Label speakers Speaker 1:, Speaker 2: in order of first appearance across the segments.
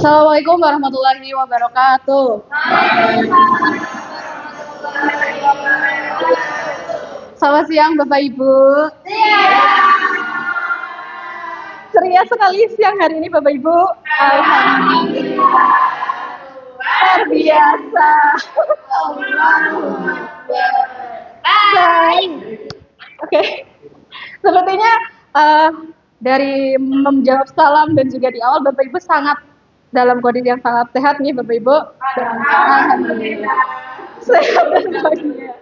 Speaker 1: Assalamualaikum warahmatullahi wabarakatuh. Selamat siang Bapak Ibu. Ceria sekali siang hari ini Bapak Ibu. Alhamdulillah. Luar biasa. Baik. Oke. Sepertinya dari menjawab salam dan juga di awal Bapak Ibu sangat dalam kondisi yang sangat sehat nih Bapak Ibu. Alhamdulillah. Sehat dan bahagia.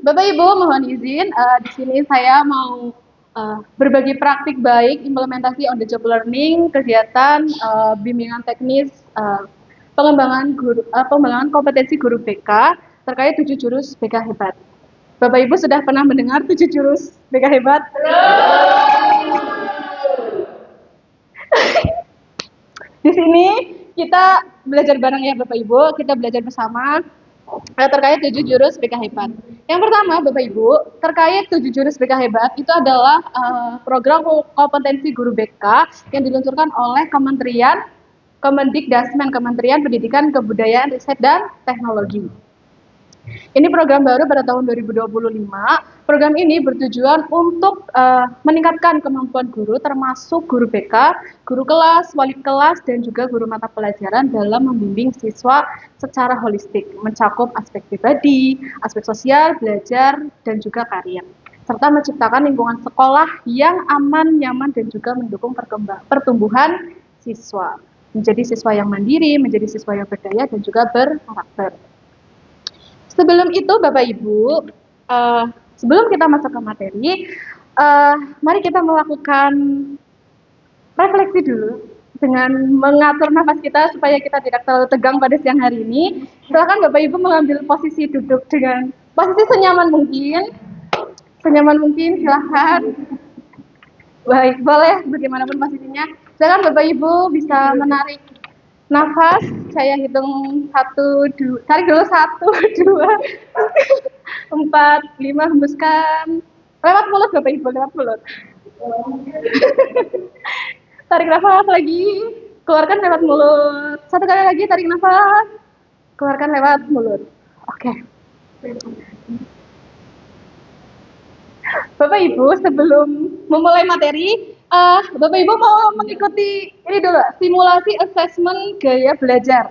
Speaker 1: Bapak Ibu mohon izin di sini saya mau berbagi praktik baik implementasi on the job learning kegiatan bimbingan teknis pengembangan kompetensi guru BK terkait 7 jurus BK hebat. Bapak Ibu sudah pernah mendengar 7 jurus BK hebat? Di sini kita belajar bareng ya Bapak Ibu, kita belajar bersama terkait 7 jurus BK hebat. Yang pertama Bapak Ibu, terkait 7 jurus BK hebat itu adalah program kompetensi guru BK yang diluncurkan oleh Kemendikdasmen, Kementerian Pendidikan, Kebudayaan, Riset, dan Teknologi. Ini program baru pada tahun 2025. Program ini bertujuan untuk meningkatkan kemampuan guru termasuk guru BK, guru kelas, wali kelas, dan juga guru mata pelajaran dalam membimbing siswa secara holistik, mencakup aspek pribadi, aspek sosial, belajar, dan juga karir, serta menciptakan lingkungan sekolah yang aman, nyaman, dan juga mendukung pertumbuhan siswa, menjadi siswa yang mandiri, menjadi siswa yang berdaya, dan juga berkarakter. Sebelum itu Bapak Ibu, sebelum kita masuk ke materi, mari kita melakukan refleksi dulu dengan mengatur nafas kita supaya kita tidak terlalu tegang pada siang hari ini. Silakan Bapak Ibu mengambil posisi duduk dengan posisi senyaman mungkin. Senyaman mungkin, silakan. Baik, boleh bagaimanapun posisinya. Silakan Bapak Ibu bisa menarik nafas, saya hitung 1, 2, tarik dulu 1, 2, 4, 5, hembuskan. Lewat mulut Bapak Ibu, lewat mulut. Tarik nafas lagi, keluarkan lewat mulut. 1 kali lagi tarik nafas, keluarkan lewat mulut. Oke. Bapak Ibu, sebelum memulai materi, Bapak Ibu mau mengikuti ini dulu, simulasi assessment gaya belajar.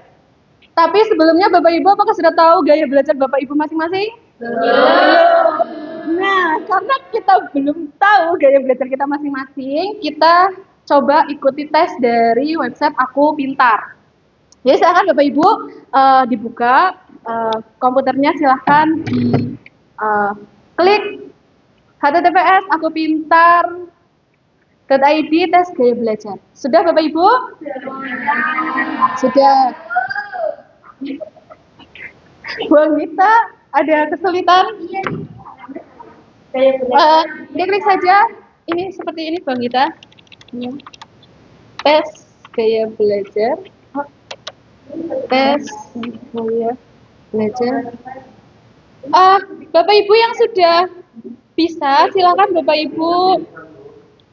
Speaker 1: Tapi sebelumnya Bapak Ibu apakah sudah tahu gaya belajar Bapak Ibu masing-masing? Belum. Nah, karena kita belum tahu gaya belajar kita masing-masing, kita coba ikuti tes dari website Aku Pintar. Jadi silakan Bapak Ibu dibuka komputernya, silahkan di klik https akupintar.id tes gaya belajar. Sudah Bapak Ibu? Sudah. Bu Anggita, ada kesulitan? Diklik saja. Ini seperti ini Bu Anggita. Tes gaya belajar. Tes gaya belajar. Bapak Ibu yang sudah bisa, silakan Bapak Ibu.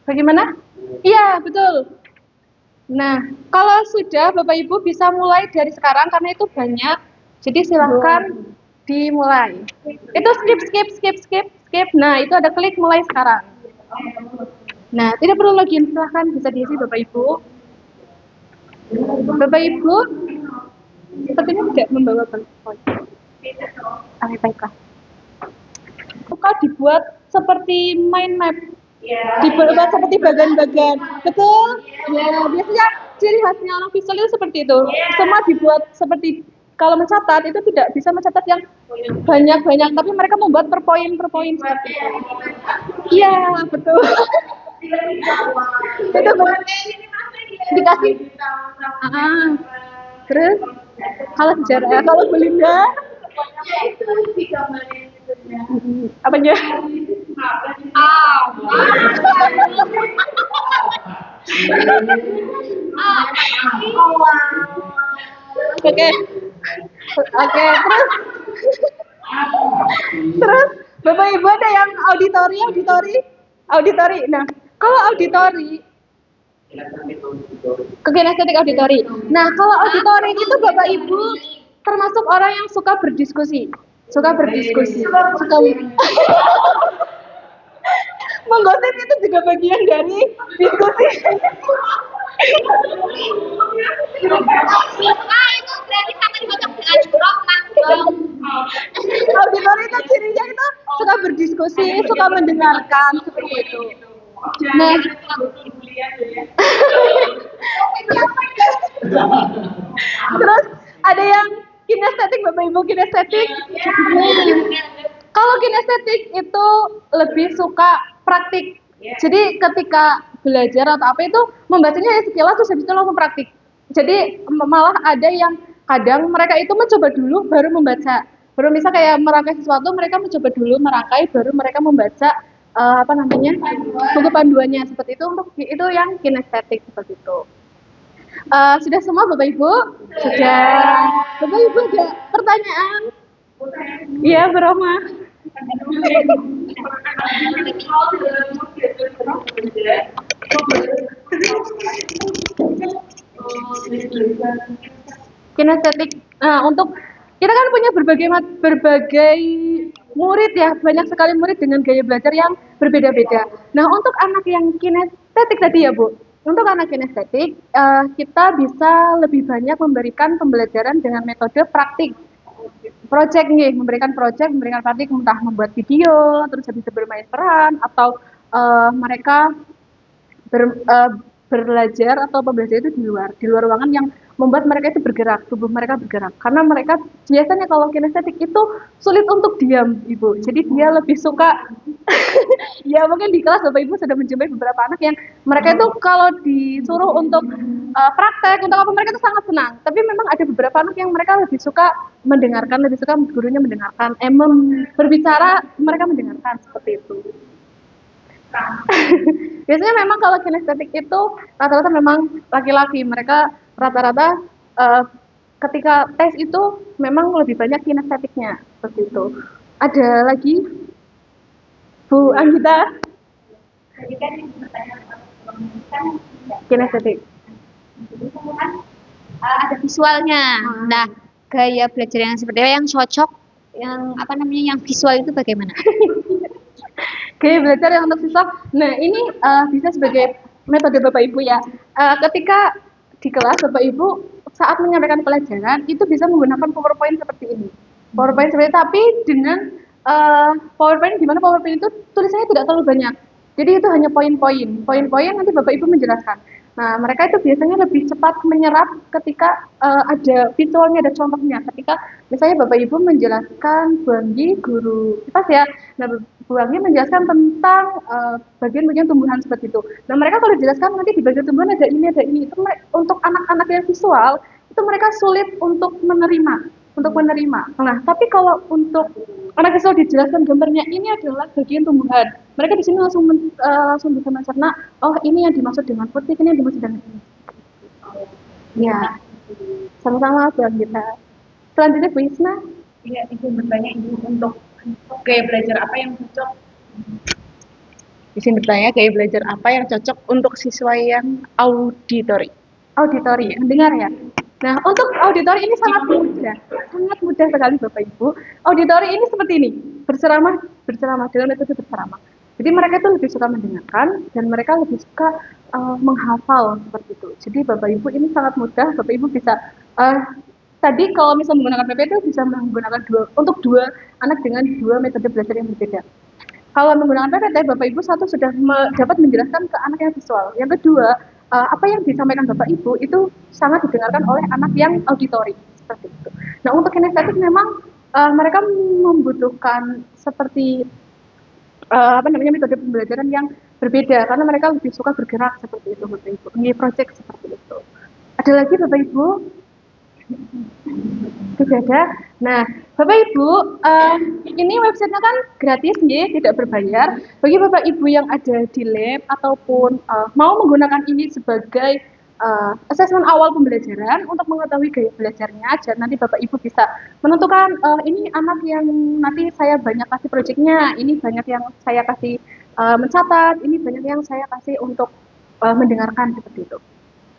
Speaker 1: Bagaimana? Iya, betul. Nah, kalau sudah Bapak Ibu bisa mulai dari sekarang karena itu banyak. Jadi silakan dimulai. Itu skip. Nah, itu ada klik mulai sekarang. Nah, tidak perlu login, silakan bisa diisi Bapak Ibu. Bapak Ibu sepertinya tidak membawa PowerPoint. Baiklah. Buka dibuat seperti mind map. Dibuat seperti bagan-bagan, betul? Ya, biasanya ciri khasnya orang visual itu seperti itu. Semua dibuat seperti, kalau mencatat itu tidak bisa mencatat yang banyak-banyak, tapi mereka membuat per poin seperti itu. Iya, betul. Itu benar. Dikasih. Terus, kalau sejarah, kalau Belinda, apanya? Oke, terus Bapak Ibu ada yang auditori. Nah, kalau auditori ke kinestetik auditori. Nah, kalau auditori itu Bapak Ibu termasuk orang yang suka berdiskusi. Suka berdiskusi. Suka menggosip itu juga bagian dari diskusi.
Speaker 2: Itu berarti tangan cocok dengan jorok
Speaker 1: Auditori itu cirinya itu suka berdiskusi, suka mendengarkan seperti itu. Nah, terus ada yang kinestetik, Bapak Ibu kinestetik. Kalau kinestetik itu lebih suka praktik. Jadi ketika belajar atau apa itu membacanya ya sekilas terus habis itu langsung praktik. Jadi malah ada yang kadang mereka itu mencoba dulu baru membaca. Baru misal kayak merangkai sesuatu mereka mencoba dulu merangkai baru mereka membaca apa namanya buku panduannya seperti itu. Untuk itu yang kinestetik seperti itu. Sudah semua Bapak Ibu? Sudah. Bapak Ibu ada pertanyaan? Iya, Brahma. Kinestetik. Nah, untuk kita kan punya berbagai murid ya, banyak sekali murid dengan gaya belajar yang berbeda-beda. Nah, untuk anak yang kinestetik tadi ya, Bu. Untuk anak kinestetik, kita bisa lebih banyak memberikan pembelajaran dengan metode praktik. Project nih, memberikan praktik entah membuat video, terus habis itu bermain peran atau mereka belajar atau pembelajaran itu di luar ruangan yang membuat mereka itu bergerak, tubuh mereka bergerak. Karena mereka biasanya kalau kinestetik itu sulit untuk diam, Ibu. Jadi dia lebih suka ya mungkin di kelas Bapak Ibu sudah menjumpai beberapa anak yang mereka itu kalau disuruh untuk praktek untuk apa mereka itu sangat senang. Tapi memang ada beberapa anak yang mereka lebih suka mendengarkan, lebih suka gurunya mendengarkan, berbicara mereka mendengarkan seperti itu. Biasanya memang kalau kinestetik itu rata-rata memang laki-laki, mereka rata-rata ketika tes itu memang lebih banyak kinestetiknya seperti itu. Ada lagi Bu Anggita? Kinestetik.
Speaker 2: Ada visualnya. Nah, gaya belajar yang seperti apa yang cocok, yang apa namanya, yang visual itu bagaimana?
Speaker 1: Gaya belajar yang untuk siswa. Nah, ini bisa sebagai metode Bapak Ibu ya. Ketika di kelas Bapak Ibu saat menyampaikan pelajaran itu bisa menggunakan PowerPoint seperti ini. PowerPoint seperti tapi dengan PowerPoint di mana PowerPoint itu tulisannya tidak terlalu banyak. Jadi itu hanya poin-poin. Poin-poin nanti Bapak Ibu menjelaskan. Nah, mereka itu biasanya lebih cepat menyerap ketika ada visualnya, ada contohnya. Ketika misalnya Bapak Ibu menjelaskan Bu Anggi, guru IPAS ya. Nah, Bu Anggi menjelaskan tentang bagian-bagian tumbuhan seperti itu. Nah, mereka kalau dijelaskan nanti di bagian tumbuhan ada ini, ada ini. Itu untuk anak-anak yang visual, itu mereka sulit untuk menerima. Nah, tapi kalau untuk anak visual dijelaskan gambarnya ini adalah bagian tumbuhan. Mereka di sini langsung bisa mencerna, oh ini yang dimaksud dengan putih, ini yang dimaksud dengan ini. Ya, sama-sama Bu Anggita. Selanjutnya Bu Isna.
Speaker 3: Iya, Ibu bertanya Ibu untuk gaya belajar apa yang cocok?
Speaker 1: Di sini bertanya gaya belajar apa yang cocok untuk siswa yang auditori. Auditori, mendengar ya. Nah, untuk auditori ini sangat mudah sekali Bapak Ibu. Auditori ini seperti ini, berceramah dengan metode berceramah. Jadi mereka itu lebih suka mendengarkan dan mereka lebih suka menghafal seperti itu. Jadi Bapak Ibu ini sangat mudah. Bapak Ibu bisa tadi kalau misalnya menggunakan PP itu bisa menggunakan untuk dua anak dengan dua metode belajar yang berbeda. Kalau menggunakan PPT, Bapak Ibu satu sudah dapat menjelaskan ke anak yang visual. Yang kedua, apa yang disampaikan Bapak Ibu itu sangat didengarkan oleh anak yang auditori seperti itu. Nah, untuk kinestetik memang mereka membutuhkan seperti metode pembelajaran yang berbeda karena mereka lebih suka bergerak seperti itu Bapak Ibu. Ini project seperti itu. Ada lagi Bapak Ibu? Tidak ada. Nah, Bapak Ibu, ini websitenya kan gratis ya, tidak berbayar. Bagi Bapak Ibu yang ada di lab ataupun mau menggunakan ini sebagai asesmen awal pembelajaran untuk mengetahui gaya belajarnya, dan nanti Bapak Ibu bisa menentukan ini anak yang nanti saya banyak kasih proyeknya, ini banyak yang saya kasih mencatat, ini banyak yang saya kasih untuk mendengarkan seperti itu.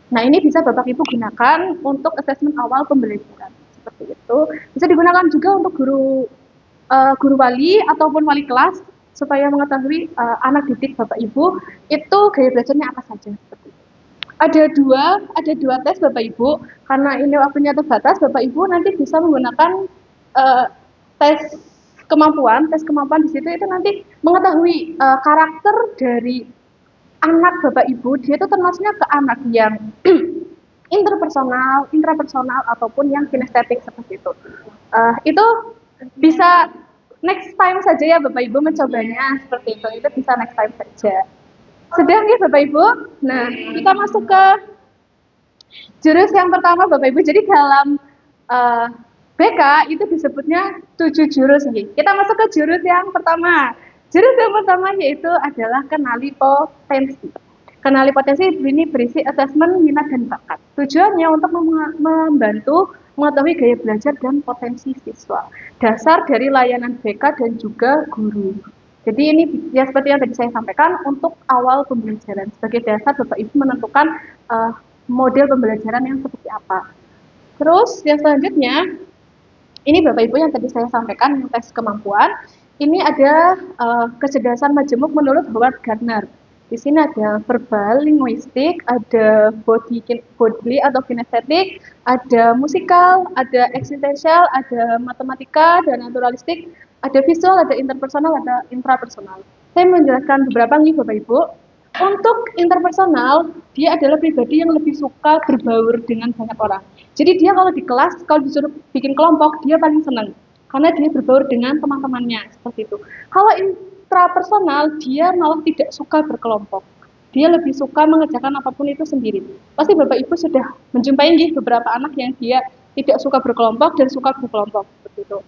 Speaker 1: Nah, ini bisa Bapak Ibu gunakan untuk asesmen awal pembelajaran seperti itu. Bisa digunakan juga untuk guru wali ataupun wali kelas supaya mengetahui anak didik Bapak Ibu itu gaya belajarnya apa saja seperti itu. Ada dua tes Bapak Ibu, karena ini waktunya terbatas, Bapak Ibu nanti bisa menggunakan uh, tes kemampuan di situ itu nanti mengetahui karakter dari anak Bapak Ibu, dia itu termasuknya ke anak yang interpersonal, intrapersonal ataupun yang kinestetik seperti itu. Itu bisa next time saja ya Bapak Ibu mencobanya seperti itu. Itu bisa next time saja. Sudah ya Bapak Ibu. Nah, kita masuk ke jurus yang pertama Bapak Ibu. Jadi dalam BK itu disebutnya 7 jurus nih. Kita masuk ke jurus yang pertama. Jurus yang pertama yaitu adalah kenali potensi. Kenali potensi ini berisi asesmen minat dan bakat. Tujuannya untuk membantu mengetahui gaya belajar dan potensi siswa. Dasar dari layanan BK dan juga guru. Jadi ini ya seperti yang tadi saya sampaikan untuk awal pembelajaran. Sebagai dasar Bapak Ibu menentukan model pembelajaran yang seperti apa. Terus yang selanjutnya, ini Bapak Ibu yang tadi saya sampaikan, tes kemampuan. Ini ada kecerdasan majemuk menurut Howard Gardner. Di sini ada verbal, linguistik, ada bodily atau kinestetik, ada musikal, ada eksistensial, ada matematika, dan naturalistik, ada visual, ada interpersonal, ada intrapersonal. Saya menjelaskan beberapa nih Bapak Ibu. Untuk interpersonal, dia adalah pribadi yang lebih suka berbaur dengan banyak orang. Jadi dia kalau di kelas, kalau disuruh bikin kelompok, dia paling senang. Karena dia berbaur dengan teman-temannya, seperti itu. Kalau intrapersonal, dia malah tidak suka berkelompok. Dia lebih suka mengerjakan apapun itu sendiri. Pasti Bapak Ibu sudah menjumpai beberapa anak yang dia tidak suka berkelompok dan suka berkelompok, seperti itu.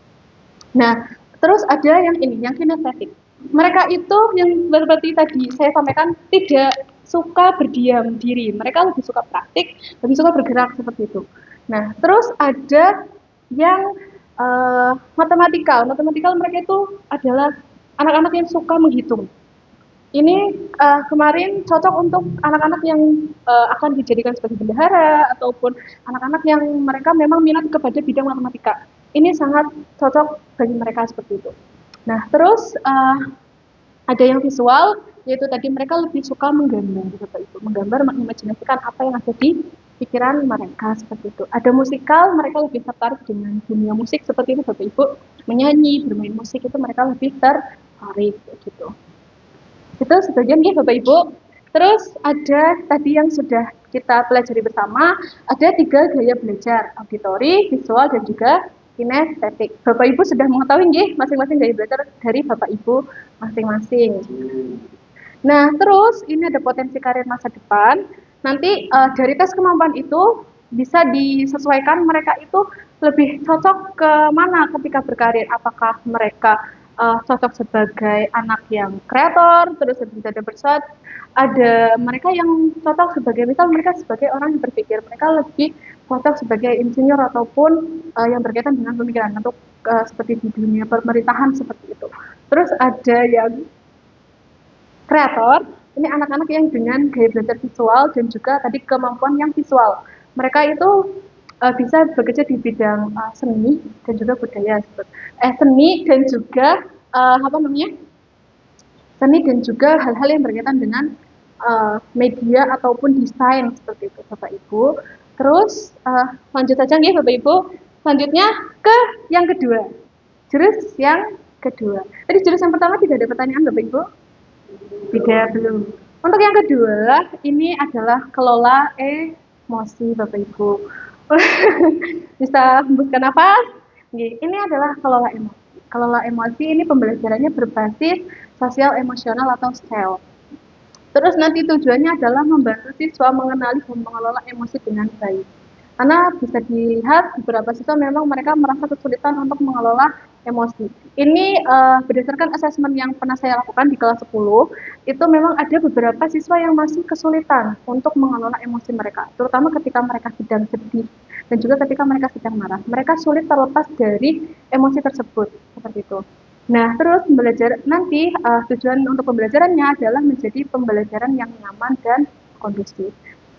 Speaker 1: Nah, terus ada yang ini, yang kinestetik. Mereka itu yang seperti tadi saya sampaikan tidak suka berdiam diri. Mereka lebih suka praktik, lebih suka bergerak seperti itu. Nah, terus ada yang matematikal. Matematikal mereka itu adalah anak-anak yang suka menghitung. Ini kemarin cocok untuk anak-anak yang akan dijadikan sebagai bendahara ataupun anak-anak yang mereka memang minat kepada bidang matematika. Ini sangat cocok bagi mereka seperti itu. Nah, terus ada yang visual, yaitu tadi mereka lebih suka menggambar, Bapak Ibu. Menggambar, mengimajinasikan apa yang ada di pikiran mereka seperti itu. Ada musikal, mereka lebih tertarik dengan dunia musik seperti itu, Bapak Ibu. Menyanyi, bermain musik itu mereka lebih tertarik gitu. Itu sebagian ya Bapak Ibu. Terus ada tadi yang sudah kita pelajari bersama, ada 3 gaya belajar, auditori, visual, dan juga kinestetik. Bapak Ibu sudah mengetahui nggih masing-masing gaya belajar dari Bapak Ibu masing-masing. Nah, terus ini ada potensi karir masa depan. Nanti dari tes kemampuan itu bisa disesuaikan mereka itu lebih cocok ke mana ketika berkarir. Apakah mereka cocok sebagai anak yang kreator, terus bisa ada bersat. Ada mereka yang cocok sebagai, misal mereka sebagai orang yang berpikir, mereka lebih cocok sebagai insinyur ataupun yang berkaitan dengan pemikiran untuk seperti di dunia pemerintahan seperti itu. Terus ada yang kreator, ini anak-anak yang dengan gaya belajar visual dan juga tadi kemampuan yang visual. Mereka itu bisa bekerja di bidang seni dan juga budaya, seni dan juga seni dan juga hal-hal yang berkaitan dengan media ataupun desain seperti itu, Bapak Ibu. Terus lanjut saja nih Bapak Ibu. Selanjutnya ke yang kedua. Jurus yang kedua. Tadi jurus yang pertama tidak ada pertanyaan Bapak Ibu? Tidak, belum. Untuk yang kedua, ini adalah kelola emosi Bapak Ibu. Bisa hembuskan nafas? Ini adalah kelola emosi. Kelola emosi ini pembelajarannya berbasis sosial emosional atau SEL. Terus nanti tujuannya adalah membantu siswa mengenali dan mengelola emosi dengan baik. Karena bisa dilihat beberapa siswa memang mereka merasa kesulitan untuk mengelola emosi. Ini berdasarkan asesmen yang pernah saya lakukan di kelas 10, itu memang ada beberapa siswa yang masih kesulitan untuk mengelola emosi mereka, terutama ketika mereka sedang sedih dan juga ketika mereka sedang marah. Mereka sulit terlepas dari emosi tersebut, seperti itu. Nah, terus belajar nanti tujuan untuk pembelajarannya adalah menjadi pembelajaran yang nyaman dan kondusif.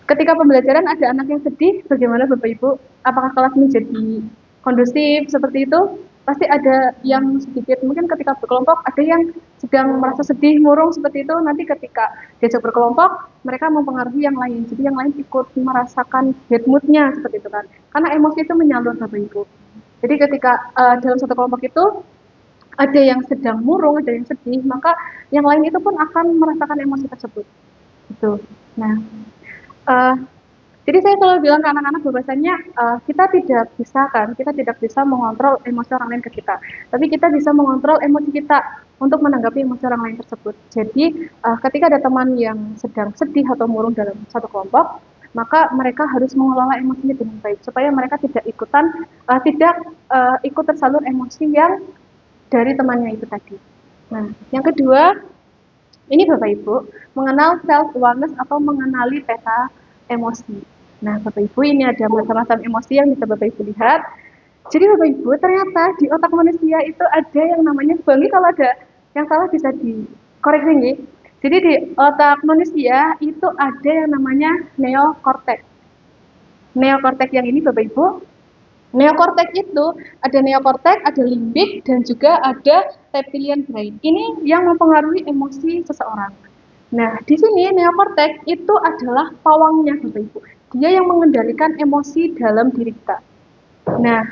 Speaker 1: Ketika pembelajaran ada anak yang sedih, bagaimana Bapak Ibu? Apakah kelas menjadi kondusif seperti itu? Pasti ada yang sedikit, mungkin ketika berkelompok ada yang sedang merasa sedih, murung seperti itu, nanti ketika diajak berkelompok, mereka mempengaruhi yang lain, jadi yang lain ikut merasakan bad mood-nya seperti itu kan, karena emosi itu menyalur Bapak Ibu. Jadi ketika dalam satu kelompok itu, ada yang sedang murung, ada yang sedih, maka yang lain itu pun akan merasakan emosi tersebut. Gitu. Nah, jadi saya selalu bilang ke anak-anak bahwasanya kita tidak bisa mengontrol emosi orang lain ke kita, tapi kita bisa mengontrol emosi kita untuk menanggapi emosi orang lain tersebut. Jadi ketika ada teman yang sedang sedih atau murung dalam satu kelompok, maka mereka harus mengelola emosinya dengan baik supaya mereka tidak ikut tersalur emosi yang dari temannya itu tadi. Nah, yang kedua, ini Bapak Ibu, mengenal self awareness atau mengenali peta emosi. Nah, Bapak Ibu, ini ada macam-macam emosi yang bisa Bapak Ibu lihat. Jadi Bapak Ibu, ternyata di otak manusia itu ada yang namanya, Bang, kalau ada yang salah bisa dikoreksi nih. Jadi di otak manusia itu ada yang namanya neokortex. Neokortex yang ini Bapak Ibu, neokortex itu ada neokortex, ada limbik, dan juga ada reptilian brain. Ini yang mempengaruhi emosi seseorang. Nah, di sini neokortex itu adalah pawangnya Bapak Ibu. Dia yang mengendalikan emosi dalam diri kita. Nah,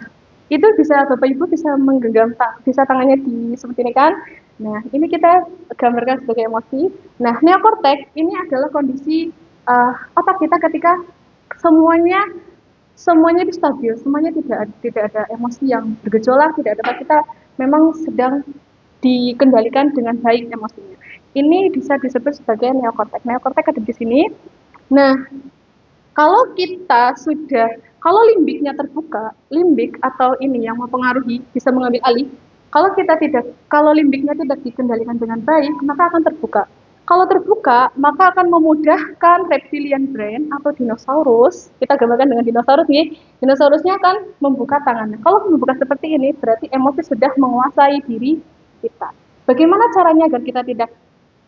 Speaker 1: itu bisa Bapak Ibu bisa menggenggam bisa tangannya di seperti ini kan. Nah, ini kita gambarkan sebagai emosi. Nah, neokortex ini adalah kondisi otak kita ketika semuanya itu stabil, semuanya tidak ada emosi yang bergejolak, tidak ada, kita memang sedang dikendalikan dengan baik emosinya. Ini bisa disebut sebagai neokortex. Neokortex ada di sini. Nah, kalau limbiknya terbuka, limbik atau ini yang mempengaruhi bisa mengambil alih. Kalau limbiknya tidak dikendalikan dengan baik, maka akan terbuka. Kalau terbuka, maka akan memudahkan reptilian brain atau dinosaurus. Kita gambarkan dengan dinosaurus nih. Dinosaurusnya akan membuka tangannya. Kalau membuka seperti ini, berarti emosi sudah menguasai diri kita. Bagaimana caranya agar kita tidak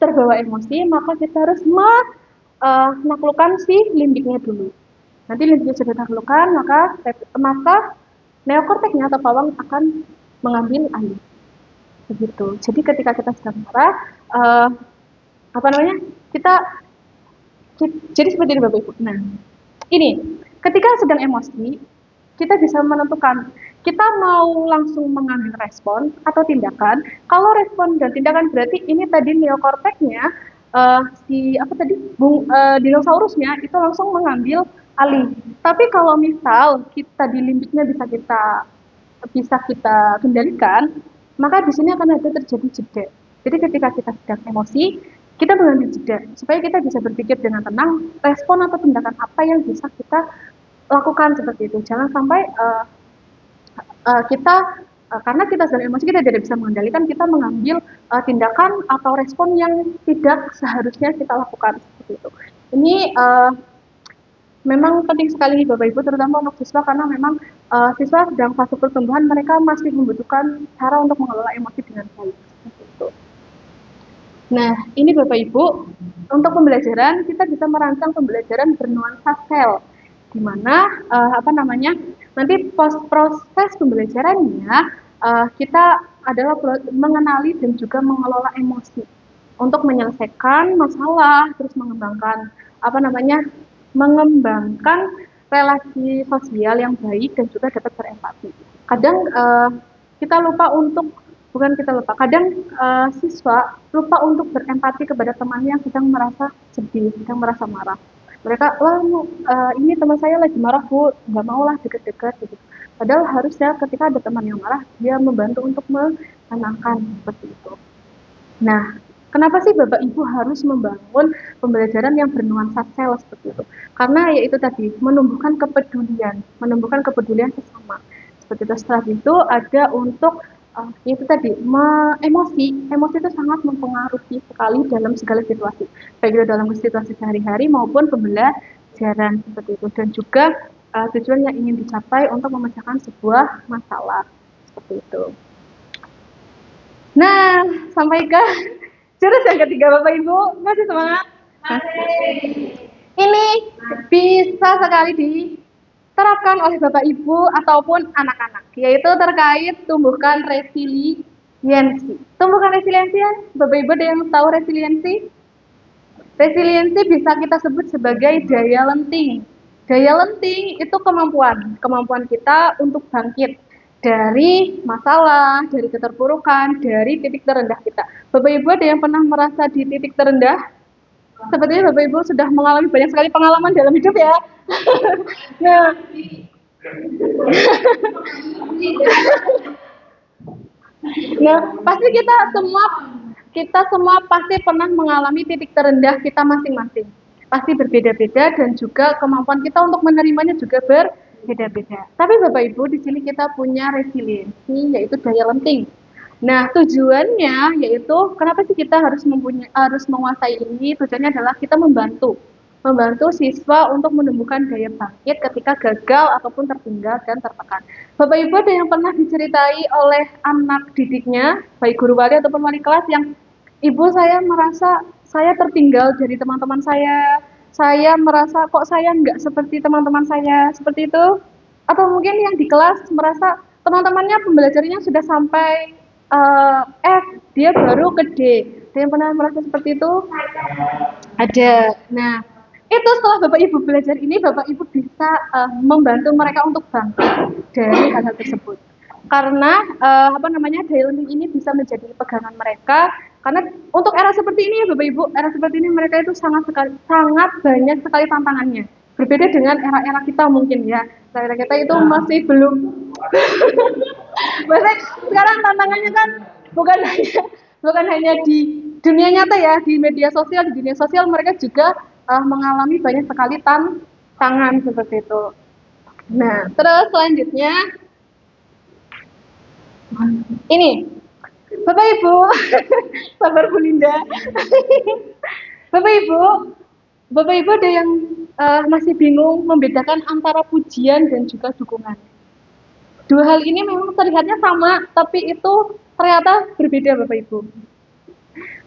Speaker 1: terbawa emosi? Maka kita harus menaklukkan si limbiknya dulu. Nanti limbiknya sudah ditaklukkan, maka neokorteknya atau pawang akan mengambil alih. Begitu. Jadi ketika kita sedang marah, jadi seperti ini Bapak Ibu. Nah, ini ketika sedang emosi, kita bisa menentukan kita mau langsung mengambil respon atau tindakan. Kalau respon dan tindakan berarti ini tadi neokorteknya dinosaurusnya itu langsung mengambil alih. Tapi kalau misal kita di limbiknya bisa kita kendalikan, maka di sini akan ada terjadi jeda. Jadi ketika kita sedang emosi, kita mengambil jeda supaya kita bisa berpikir dengan tenang, respon atau tindakan apa yang bisa kita lakukan seperti itu. Jangan sampai karena kita sedang emosi, kita tidak bisa mengendalikan, kita mengambil tindakan atau respon yang tidak seharusnya kita lakukan seperti itu. Ini memang penting sekali Bapak Ibu, terutama untuk siswa, karena memang siswa sedang fase pertumbuhan, mereka masih membutuhkan cara untuk mengelola emosi dengan baik. Gitu. Nah, ini Bapak Ibu, untuk pembelajaran kita bisa merancang pembelajaran bernuansa sel, di mana nanti proses pembelajarannya kita adalah mengenali dan juga mengelola emosi untuk menyelesaikan masalah, terus mengembangkan relasi sosial yang baik dan juga dapat berempati. Kadang siswa lupa untuk berempati kepada temannya yang sedang merasa sedih, sedang merasa marah. Mereka, ini teman saya lagi marah Bu, nggak mau lah deket-deket gitu. Padahal harusnya ketika ada teman yang marah, dia membantu untuk menenangkan seperti itu. Nah, kenapa sih Bapak Ibu harus membangun pembelajaran yang bernuansa sel seperti itu? Karena yaitu tadi, menumbuhkan kepedulian sesama. Seperti itu. Setelah itu ada untuk itu tadi, emosi itu sangat mempengaruhi sekali dalam segala situasi, baik itu dalam situasi sehari-hari maupun pembelajaran seperti itu, dan juga tujuan yang ingin dicapai untuk memecahkan sebuah masalah seperti itu. Nah, sampai ke jurus yang ketiga Bapak Ibu, masih semangat? bisa sekali diterapkan oleh Bapak Ibu ataupun anak-anak, yaitu terkait tumbuhkan resiliensi. Tumbuhkan resiliensi ya, Bapak Ibu ada yang tahu resiliensi? Resiliensi bisa kita sebut sebagai daya lenting. Daya lenting itu kemampuan kita untuk bangkit dari masalah, dari keterpurukan, dari titik terendah kita. Bapak Ibu ada yang pernah merasa di titik terendah? Sepertinya Bapak Ibu sudah mengalami banyak sekali pengalaman dalam hidup ya. Nah, nah, pasti kita semua pasti pernah mengalami titik terendah kita masing-masing. Pasti berbeda-beda dan juga kemampuan kita untuk menerimanya juga berbeda-beda. Tapi Bapak Ibu di sini kita punya resiliensi yaitu daya lenting. Nah, tujuannya yaitu kenapa sih kita harus menguasai ini? Tujuannya adalah kita membantu siswa untuk menumbuhkan daya bangkit ketika gagal ataupun tertinggal dan tertekan. Bapak Ibu ada yang pernah diceritai oleh anak didiknya, baik guru wali ataupun wali kelas yang ibu saya merasa saya tertinggal dari teman-teman saya merasa kok saya nggak seperti teman-teman saya, seperti itu? Atau mungkin yang di kelas merasa teman-temannya pembelajarannya sudah sampai F, dia baru ke D. Ada yang pernah merasa seperti itu? Ada. Nah, itu setelah Bapak Ibu belajar ini, Bapak Ibu bisa membantu mereka untuk bangkit dari hal-hal tersebut. Karena daya lenting ini bisa menjadi pegangan mereka. Karena untuk era seperti ini ya Bapak Ibu, era seperti ini mereka itu sangat banyak sekali tantangannya. Berbeda dengan era-era kita mungkin ya. Era kita itu masih belum. Maksudnya sekarang tantangannya kan bukan hanya di dunia nyata ya, di media sosial, di dunia sosial mereka juga mengalami banyak sekali tantangan seperti itu. Nah, terus selanjutnya ini Bapak Ibu, sabar Bu Linda. Bapak Ibu ada yang masih bingung membedakan antara pujian dan juga dukungan. Dua hal ini memang terlihatnya sama, tapi itu ternyata berbeda Bapak Ibu.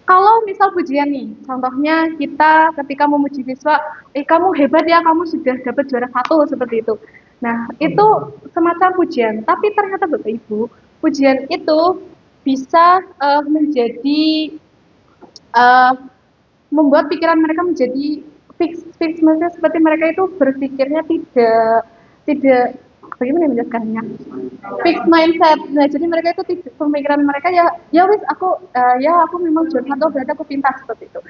Speaker 1: Kalau misal pujian nih, contohnya kita ketika memuji siswa, kamu hebat ya, kamu sudah dapat juara 1 seperti itu. Nah, itu semacam pujian. Tapi ternyata Bapak Ibu, pujian itu bisa menjadi membuat pikiran mereka menjadi fix, maksudnya seperti mereka itu berpikirnya tidak bagaimana menjelaskannya, fix mindset. Nah, jadi mereka itu pemikiran mereka ya wis aku memang juara 1 berarti aku pintar seperti itu.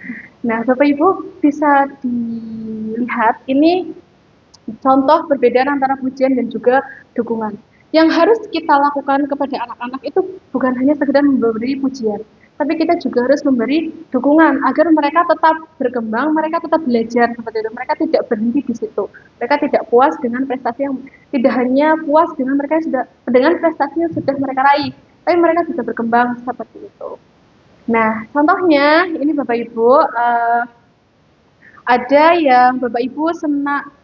Speaker 1: Nah, Bapak Ibu bisa dilihat ini contoh perbedaan antara pujian dan juga dukungan. Yang harus kita lakukan kepada anak-anak itu bukan hanya sekedar memberi pujian, tapi kita juga harus memberi dukungan agar mereka tetap berkembang, mereka tetap belajar seperti itu. Mereka tidak berhenti di situ. Mereka tidak puas dengan prestasi yang tidak hanya puas dengan prestasi yang sudah mereka raih, tapi mereka juga berkembang seperti itu. Nah, contohnya ini Bapak Ibu ada yang Bapak Ibu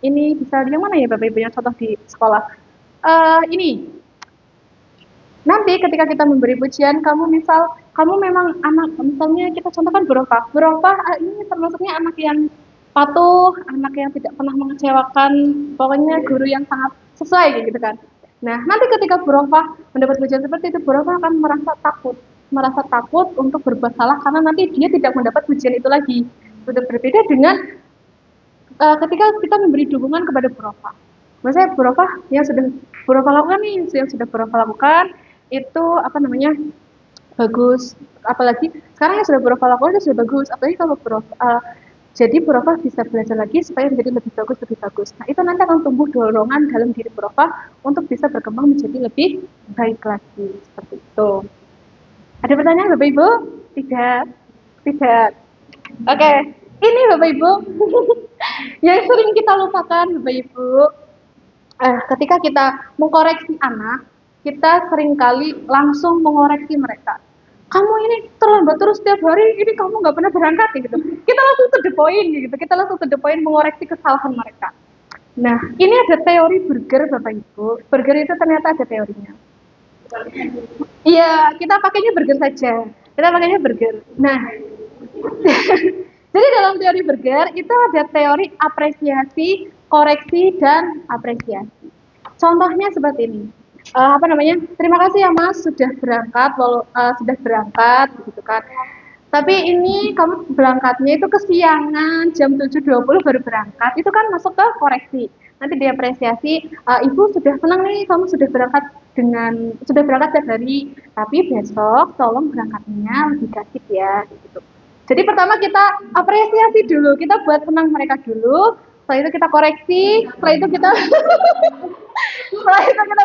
Speaker 1: ini bisa yang mana ya Bapak Ibu yang contoh di sekolah? Ini nanti ketika kita memberi pujian, kamu memang anak, misalnya kita contohkan Burofah ini termasuknya anak yang patuh, anak yang tidak pernah mengecewakan, pokoknya guru yang sangat sesuai gitu kan. Nah, nanti ketika Burofah mendapat pujian seperti itu, Burofah akan merasa takut untuk berbuat salah karena nanti dia tidak mendapat pujian itu lagi. Sudah berbeda dengan ketika kita memberi dukungan kepada Burofah. Maksudnya Burofah yang sudah Burofah lakukan itu bagus, apalagi sekarang yang sudah Burofah lakukan itu sudah bagus, apalagi kalau jadi Burofah bisa belajar lagi supaya menjadi lebih bagus. Nah, itu nanti akan tumbuh dorongan dalam diri Burofah untuk bisa berkembang menjadi lebih baik lagi, seperti itu. Ada pertanyaan Bapak Ibu? Tidak. Oke, ini Bapak Ibu yang sering kita lupakan Bapak Ibu. Ketika kita mengkoreksi anak, kita seringkali langsung mengoreksi mereka. Kamu ini terlambat terus setiap hari, ini kamu nggak pernah berangkat gitu. Kita langsung to the point gitu. Kita langsung to the point mengoreksi kesalahan mereka. Nah, ini ada teori burger Bapak Ibu. Burger itu ternyata ada teorinya. Iya, kita pakainya burger saja. Nah, Jadi dalam teori Berger itu ada teori apresiasi, koreksi, dan apresiasi. Contohnya seperti ini. Terima kasih ya Mas sudah berangkat gitu kan. Tapi ini kamu berangkatnya itu kesiangan, jam 7.20 baru berangkat. Itu kan masuk ke koreksi. Nanti diapresiasi, Ibu sudah senang nih kamu sudah berangkat tiap hari. Tapi besok tolong berangkatnya lebih kasih ya gitu. Jadi pertama kita apresiasi dulu, kita buat senang mereka dulu. Setelah itu kita koreksi, setelah itu kita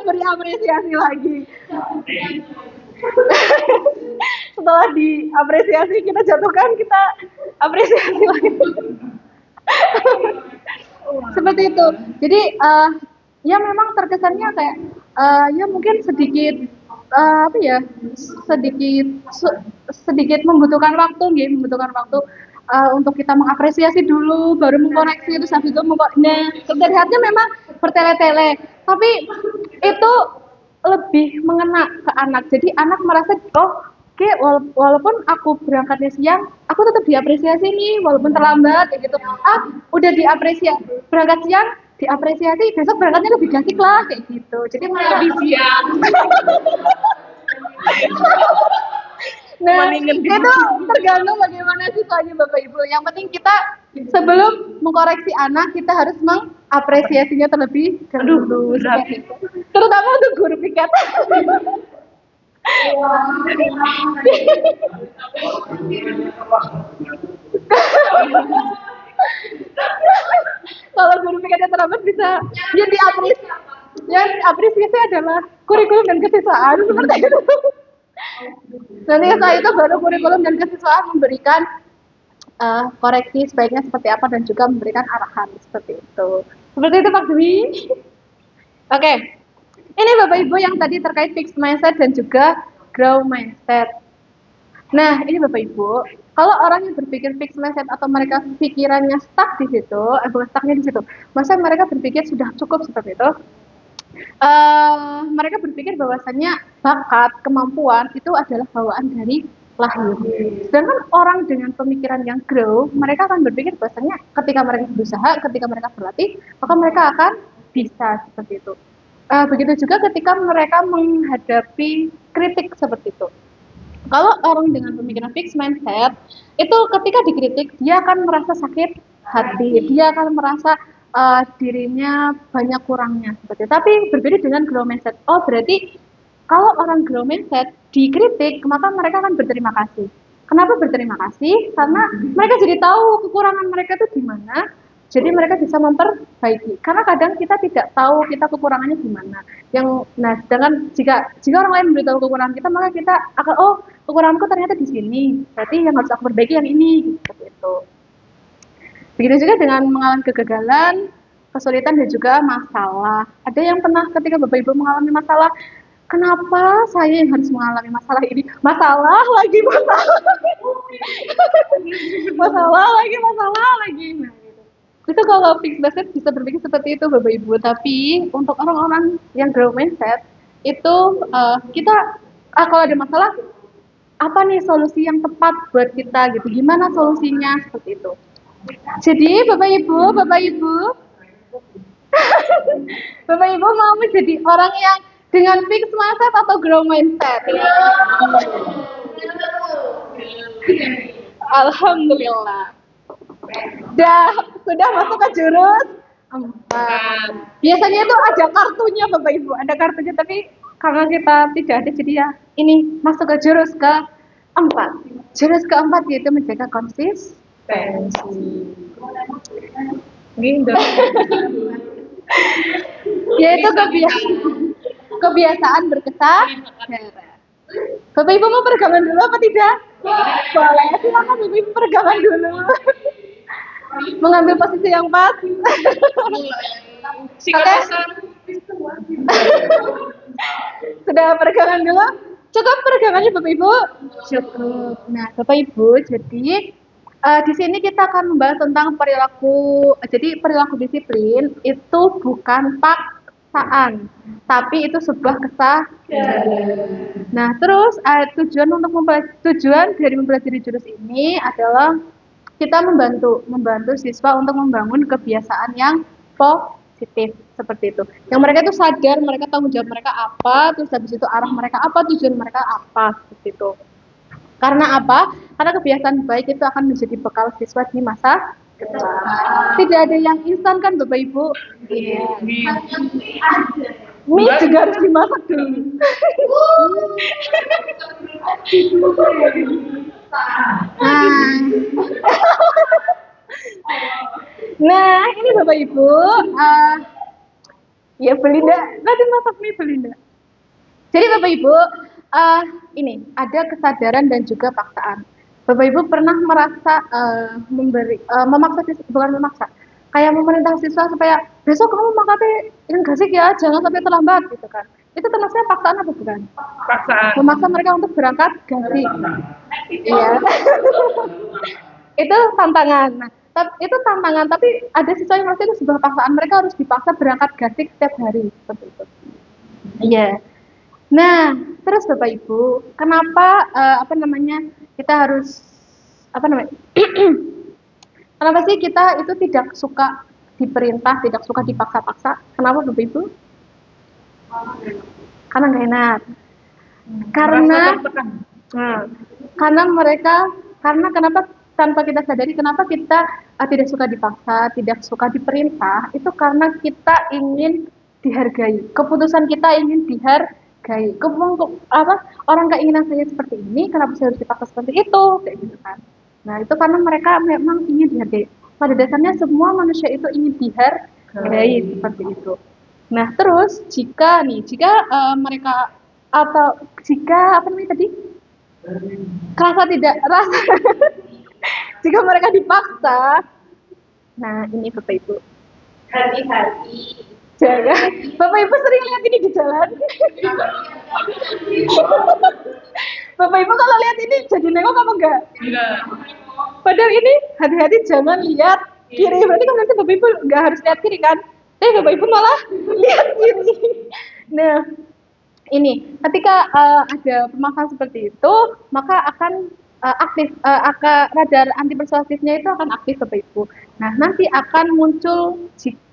Speaker 1: beri apresiasi lagi. Setelah diapresiasi kita jatuhkan, kita apresiasi lagi. Seperti itu. Jadi ya memang terkesannya kayak ya mungkin sedikit sedikit membutuhkan waktu untuk kita mengapresiasi dulu baru mengkoreksi itu habis itu terlihatnya memang bertele-tele tapi itu lebih mengena ke anak jadi anak merasa oke, walaupun aku berangkatnya siang aku tetap diapresiasi nih walaupun terlambat kayak gitu udah diapresiasi berangkat siang diapresiasi besok berangkatnya lebih gasik lah kayak gitu jadi lebih siang. Nah, itu tergantung bagaimana siswanya Bapak Ibu. Yang penting kita sebelum mengkoreksi anak, kita harus mengapresiasinya terlebih dahulu. Terutama untuk guru piket. Kalau guru piketnya terlambat bisa yang diapresiasi adalah kurikulum dan kesiswaan seperti itu. Nanti setelah itu baru kurikulum dan kesiswaan memberikan koreksi sebaiknya seperti apa dan juga memberikan arahan seperti itu. Seperti itu Pak Dwi. Oke. Ini Bapak Ibu yang tadi terkait fixed mindset dan juga grow mindset. Nah, ini Bapak Ibu, kalau orang yang berpikir fixed mindset atau mereka pikirannya stuck di situ, stucknya di situ, masa mereka berpikir sudah cukup seperti itu. Mereka berpikir bahwasannya bakat, kemampuan itu adalah bawaan dari lahir. Sedangkan orang dengan pemikiran yang grow, mereka akan berpikir bahwasannya ketika mereka berusaha, ketika mereka berlatih, maka mereka akan bisa seperti itu. Begitu juga ketika mereka menghadapi kritik seperti itu. Kalau orang dengan pemikiran fixed mindset, itu ketika dikritik, dia akan merasa sakit hati, dia akan merasa dirinya banyak kurangnya seperti itu. Tapi berbeda dengan grow mindset. Oh, berarti kalau orang grow mindset dikritik, maka mereka akan berterima kasih. Kenapa berterima kasih? Karena mereka jadi tahu kekurangan mereka itu di mana. Jadi mereka bisa memperbaiki. Karena kadang kita tidak tahu kita kekurangannya di mana. Sedangkan jika orang lain memberitahu kekurangan kita, maka kita akan kekuranganku ternyata di sini. Berarti yang harus aku perbaiki yang ini, seperti itu. Begitu juga dengan mengalami kegagalan, kesulitan dan juga masalah. Ada yang pernah ketika Bapak Ibu mengalami masalah, kenapa saya yang harus mengalami masalah ini? Masalah lagi. Masalah lagi. Nah, itu kalau fixed mindset bisa berpikir seperti itu Bapak Ibu. Tapi untuk orang-orang yang grow mindset itu kita kalau ada masalah apa nih solusi yang tepat buat kita gitu? Gimana solusinya seperti itu? Jadi Bapak Ibu Bapak Ibu mau menjadi orang yang dengan fixed mindset atau grow mindset? Alhamdulillah. Sudah masuk ke jurus 4. Biasanya itu ada kartunya Bapak Ibu, ada kartunya tapi karena kita tidak ada jadi ya ini masuk ke jurus ke-4. Jurus ke-4 yaitu menjaga konsistensi. Yaitu kebiasaan berkesabaran. Bapak Ibu mau peregangan dulu apa tidak? Boleh, silakan Bapak Ibu peregangan dulu. Mengambil posisi yang pas. Oke. Sudah peregangan dulu? Cukup peregangannya Bapak Ibu? Cukup. Nah, Bapak Ibu, jadi di sini kita akan membahas tentang perilaku. Jadi perilaku disiplin itu bukan paksaan, tapi itu sebuah kesadaran. Nah, terus tujuan dari mempelajari jurus ini adalah kita membantu siswa untuk membangun kebiasaan yang positif seperti itu. Yang mereka itu sadar mereka tanggung jawab mereka apa, terus habis itu arah mereka apa, tujuan mereka apa seperti itu. Karena apa? Karena kebiasaan baik itu akan menjadi bekal siswa di masa depan. Tidak ada yang instan kan Bapak Ibu? Iya. Mie juga harus dimasak dulu. Nah, ini Bapak Ibu, ya Belinda, tadi masak mie Belinda. Jadi Bapak Ibu, ini ada kesadaran dan juga paksaan. Bapak Ibu pernah merasa memaksa, bukan memaksa, kayak memerintah siswa supaya besok kamu makanya yang gasik ya, jangan sampai terlambat gitu kan. Itu termasuk paksaan apa bukan?
Speaker 3: Paksaan.
Speaker 1: Memaksa mereka untuk berangkat gasik. Iya. Itu tantangan. Nah, itu tantangan, tapi ada siswa yang merasa itu sebuah paksaan. Mereka harus dipaksa berangkat gasik setiap hari seperti itu. Iya. Nah, terus Bapak Ibu, kenapa kita harus kenapa sih kita itu tidak suka diperintah, tidak suka dipaksa-paksa? Kenapa Bapak Ibu? Karena nggak enak. Karena kenapa tanpa kita sadari kenapa kita tidak suka dipaksa, tidak suka diperintah, itu karena kita ingin dihargai. Keputusan kita ingin dihargai. Orang keinginan saya seperti ini, kenapa saya harus dipaksa seperti itu, kayak gitu kan. Nah, itu karena mereka memang ingin dihargai. Pada dasarnya semua manusia itu ingin dihargai seperti itu. Nah, terus jika mereka atau jika jika mereka dipaksa, nah ini Bapak Ibu.
Speaker 3: Hati-hati.
Speaker 1: Jangan. Bapak Ibu sering lihat ini di jalan. Bapak Ibu kalau lihat ini jadi nengok apa enggak?
Speaker 3: Enggak.
Speaker 1: Padahal ini hati-hati jangan lihat kiri. Berarti kan nanti Bapak Ibu nggak harus lihat kiri kan? Bapak Ibu malah lihat kiri. Nah, ini ketika ada pemaksaan seperti itu, maka akan aktif, radar antipersuasifnya itu akan aktif Bapak Ibu. Nah, nanti akan muncul,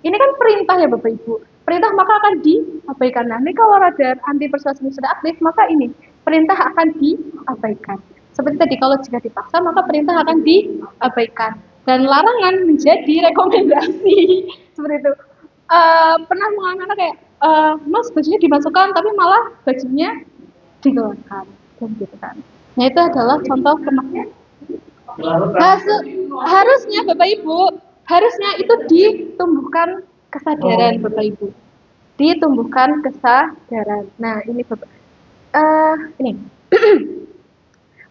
Speaker 1: ini kan perintah ya Bapak Ibu, perintah maka akan diabaikan. Nah, ini kalau radar antipersuasifnya sudah aktif, maka ini perintah akan diabaikan. Seperti tadi, kalau jika dipaksa, maka perintah akan diabaikan. Dan larangan menjadi rekomendasi. Seperti itu. Pernah mengalami kayak, Mas bajunya dimasukkan, tapi malah bajunya dikeluarkan. Dan gitu kan. Nah, itu adalah contoh harusnya Bapak Ibu, harusnya itu ditumbuhkan kesadaran Bapak Ibu. Ditumbuhkan kesadaran. Nah, ini Bapak. Ini.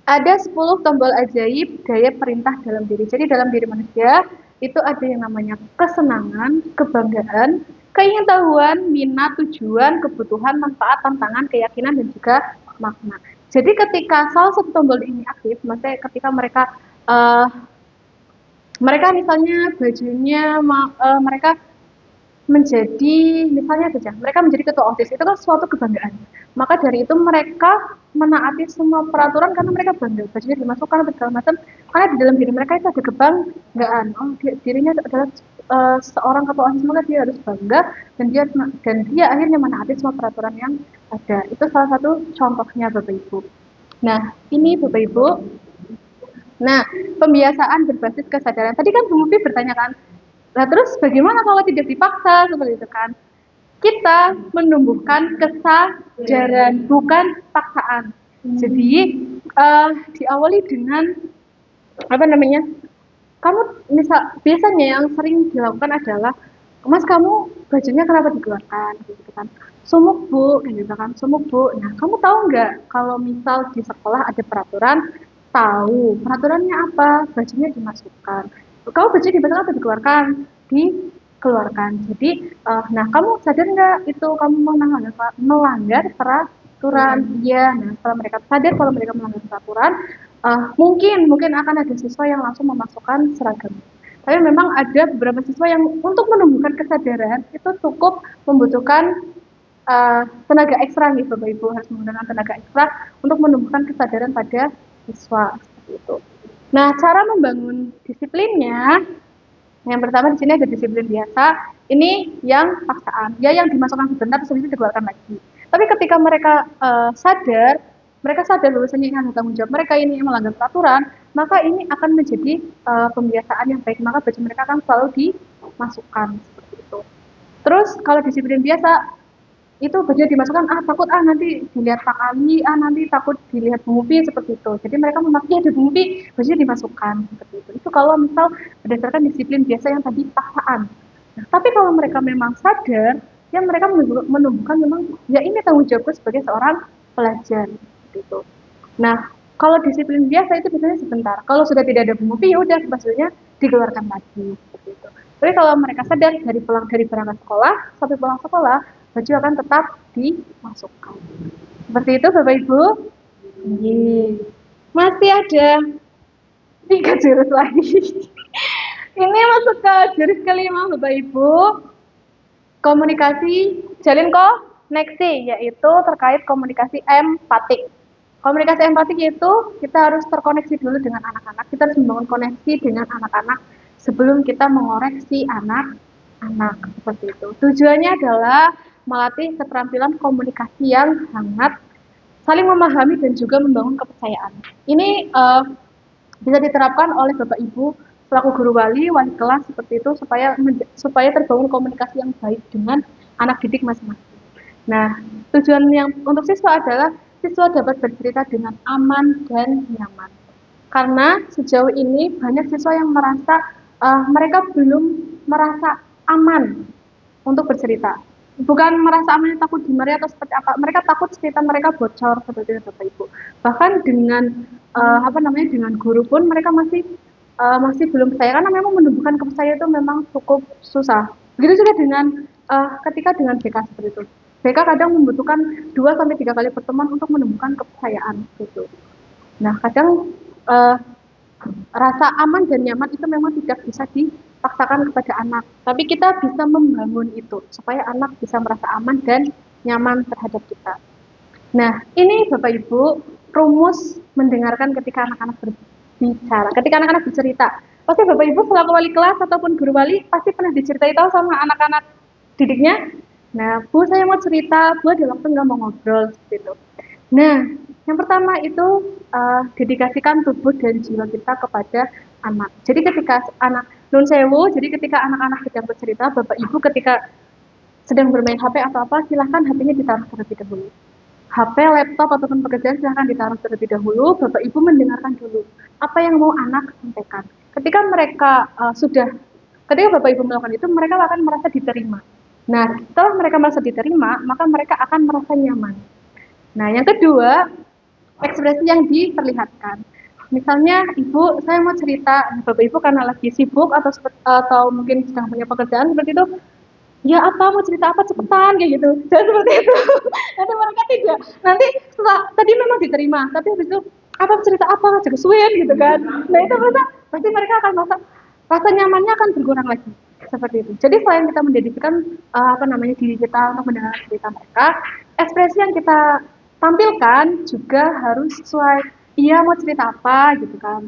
Speaker 1: Ada 10 tombol ajaib daya perintah dalam diri. Jadi dalam diri manusia itu ada yang namanya kesenangan, kebanggaan, keingintahuan, minat, tujuan, kebutuhan, manfaat, tantangan, keyakinan, dan juga makna. Jadi ketika salah satu tombol ini aktif, maksudnya ketika mereka misalnya bajunya mereka menjadi mereka menjadi ketua OSIS, itu kan suatu kebanggaan. Maka dari itu mereka menaati semua peraturan karena mereka bangga bajunya dimasukkan atau segala macam, karena di dalam diri mereka itu ada kebanggaan. Dirinya adalah seorang ketua OSIS, maka dia harus bangga dan dia akhirnya menaati semua peraturan yang ada. Itu salah satu contohnya Bapak Ibu. Nah, ini Bapak Ibu. Nah, pembiasaan berbasis kesadaran. Tadi kan Bu Mufi bertanya kan, nah terus bagaimana kalau tidak dipaksa seperti itu kan? Kita menumbuhkan kesadaran, bukan paksaan. Jadi diawali dengan kamu biasanya yang sering dilakukan adalah, Mas kamu bajunya kenapa dikeluarkan gitu kan? Sumuk Bu, gitu kan? Sumuk Bu. Nah, kamu tahu nggak kalau misal di sekolah ada peraturan? Tahu. Peraturannya apa? Bajunya dimasukkan. Kamu baju dimasukkan atau dikeluarkan? Dikeluarkan. Jadi, nah kamu sadar nggak itu kamu melanggar peraturan? Iya. Nah, setelah mereka sadar kalau mereka melanggar peraturan, mungkin akan ada siswa yang langsung memasukkan seragam. Tapi memang ada beberapa siswa yang untuk menumbuhkan kesadaran itu cukup membutuhkan tenaga ekstra nih Bapak Ibu, harus menggunakan tenaga ekstra untuk menumbuhkan kesadaran pada siswa seperti itu. Nah, cara membangun disiplinnya, yang pertama di sini ada disiplin biasa. Ini yang paksaan, ya yang dimasukkan sebentar terus habis itu dikeluarkan lagi. Tapi ketika mereka sadar bahwasanya ini adalah tanggung jawab mereka, ini melanggar peraturan, maka ini akan menjadi pembiasaan yang baik. Maka baju mereka akan selalu dimasukkan seperti itu. Terus kalau disiplin biasa itu bajunya dimasukkan takut nanti dilihat Pak Ali, nanti takut dilihat Bu Mufi seperti itu. Jadi mereka memakai ada Bu Mufi, bajunya dimasukkan seperti itu. Itu kalau misal berdasarkan disiplin biasa yang tadi paksaan. Nah, tapi kalau mereka memang sadar, ya mereka menumbuhkan memang ya ini tanggung jawabku sebagai seorang pelajar seperti itu. Nah, kalau disiplin biasa itu biasanya sebentar. Kalau sudah tidak ada Bu Mufi, ya udah bajunya dikeluarkan lagi seperti itu. Tapi kalau mereka sadar dari berangkat sekolah sampai pulang sekolah, baju akan tetap dimasukkan. Seperti itu Bapak Ibu. Masih ada 3 jurus lagi. Ini masuk ke jurus kelima Bapak Ibu. Komunikasi jalin koneksi, yaitu terkait komunikasi empatik. Komunikasi empatik yaitu kita harus terkoneksi dulu dengan anak-anak. Kita harus membangun koneksi dengan anak-anak sebelum kita mengoreksi anak-anak seperti itu. Tujuannya adalah melatih keterampilan komunikasi yang hangat, saling memahami dan juga membangun kepercayaan. Ini bisa diterapkan oleh Bapak Ibu selaku guru wali kelas seperti itu supaya terbangun komunikasi yang baik dengan anak didik masing-masing. Nah, tujuan yang untuk siswa adalah siswa dapat bercerita dengan aman dan nyaman. Karena sejauh ini banyak siswa yang merasa mereka belum merasa aman untuk bercerita. Bukan merasa aman takut dimarahi atau seperti apa. Mereka takut cerita mereka bocor seperti itu Bapak Ibu. Bahkan dengan dengan guru pun mereka masih belum percaya karena memang menumbuhkan kepercayaan itu memang cukup susah. Begitu juga dengan ketika dengan BK seperti itu. BK kadang membutuhkan 2-3 kali pertemuan untuk menumbuhkan kepercayaan gitu. Nah, kadang rasa aman dan nyaman itu memang tidak bisa dipaksakan kepada anak. Tapi kita bisa membangun itu supaya anak bisa merasa aman dan nyaman terhadap kita. Nah, ini Bapak Ibu rumus mendengarkan ketika anak-anak berbicara, ketika anak-anak bercerita. Pasti Bapak Ibu selaku wali kelas ataupun guru wali pasti pernah diceritai tahu sama anak-anak didiknya. Nah, Bu saya mau cerita, Bu ada waktu nggak mau ngobrol gitu. Nah, yang pertama itu dedikasikan tubuh dan jiwa kita kepada anak. Jadi ketika anak nun sewu, jadi ketika anak-anak sedang bercerita, Bapak Ibu ketika sedang bermain HP atau apa, silahkan HP-nya ditaruh terlebih dahulu. HP, laptop ataupun pekerjaan silahkan ditaruh terlebih dahulu. Bapak Ibu mendengarkan dulu apa yang mau anak sampaikan. Ketika Bapak Ibu melakukan itu, mereka akan merasa diterima. Nah, setelah mereka merasa diterima, maka mereka akan merasa nyaman. Nah, yang kedua, ekspresi yang diperlihatkan. Misalnya, Ibu, saya mau cerita, Bapak Ibu karena lagi sibuk atau mungkin sedang punya pekerjaan seperti itu, ya apa, mau cerita apa, cepetan, kayak gitu. Jangan seperti itu. Nanti mereka tidak. Nanti setelah, tadi memang diterima, tapi habis itu, cerita apa, jadi sulit gitu kan. Nah, itu pasti mereka akan rasa nyamannya akan berkurang lagi. Seperti itu. Jadi selain kita mendedikasikan diri kita untuk mendengar cerita mereka, ekspresi yang kita tampilkan juga harus sesuai. Iya mau cerita apa gitu kan?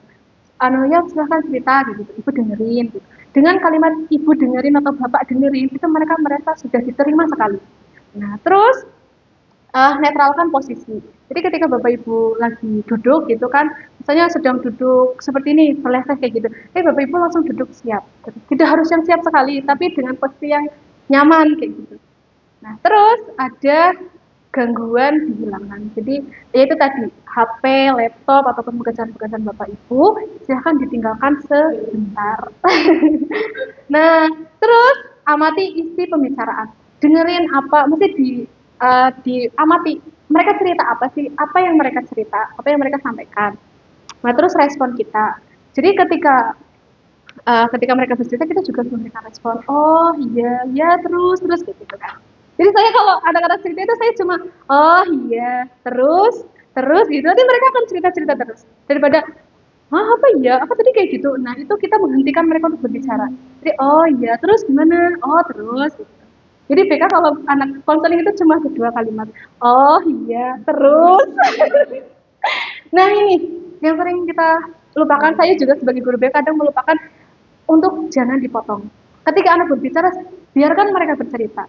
Speaker 1: Ya silahkan cerita gitu. Ibu dengerin. Gitu. Dengan kalimat ibu dengerin atau bapak dengerin itu mereka merasa sudah diterima sekali. Nah terus netralkan posisi. Jadi ketika Bapak Ibu lagi duduk gitu kan, misalnya sedang duduk seperti ini, berleses kayak gitu. Bapak Ibu langsung duduk siap. Tidak harus yang siap sekali, tapi dengan posisi yang nyaman kayak gitu. Nah, terus ada gangguan dihilangkan. Jadi yaitu tadi HP, laptop ataupun pekerjaan-pekerjaan Bapak Ibu silahkan ditinggalkan sebentar. Nah, terus amati isi pembicaraan. Dengerin apa, mesti diamati mereka cerita apa sih, apa yang mereka cerita, apa yang mereka sampaikan. Nah, terus respon kita. Jadi ketika mereka bercerita, kita juga memberikan respon. Oh iya, ya terus gitu kan. Jadi saya kalau anak-anak cerita itu saya cuma oh iya, terus gitu. Nanti mereka akan cerita terus. Daripada apa iya, apa tadi kayak gitu. Nah itu kita menghentikan mereka untuk berbicara. Jadi oh iya, terus gimana? Oh terus. Gitu. Jadi BK kalau anak konseling itu cuma 2 kalimat. Oh iya, terus. Nah ini yang sering kita lupakan, saya juga sebagai guru BK kadang melupakan untuk jangan dipotong. Ketika anak berbicara, biarkan mereka bercerita.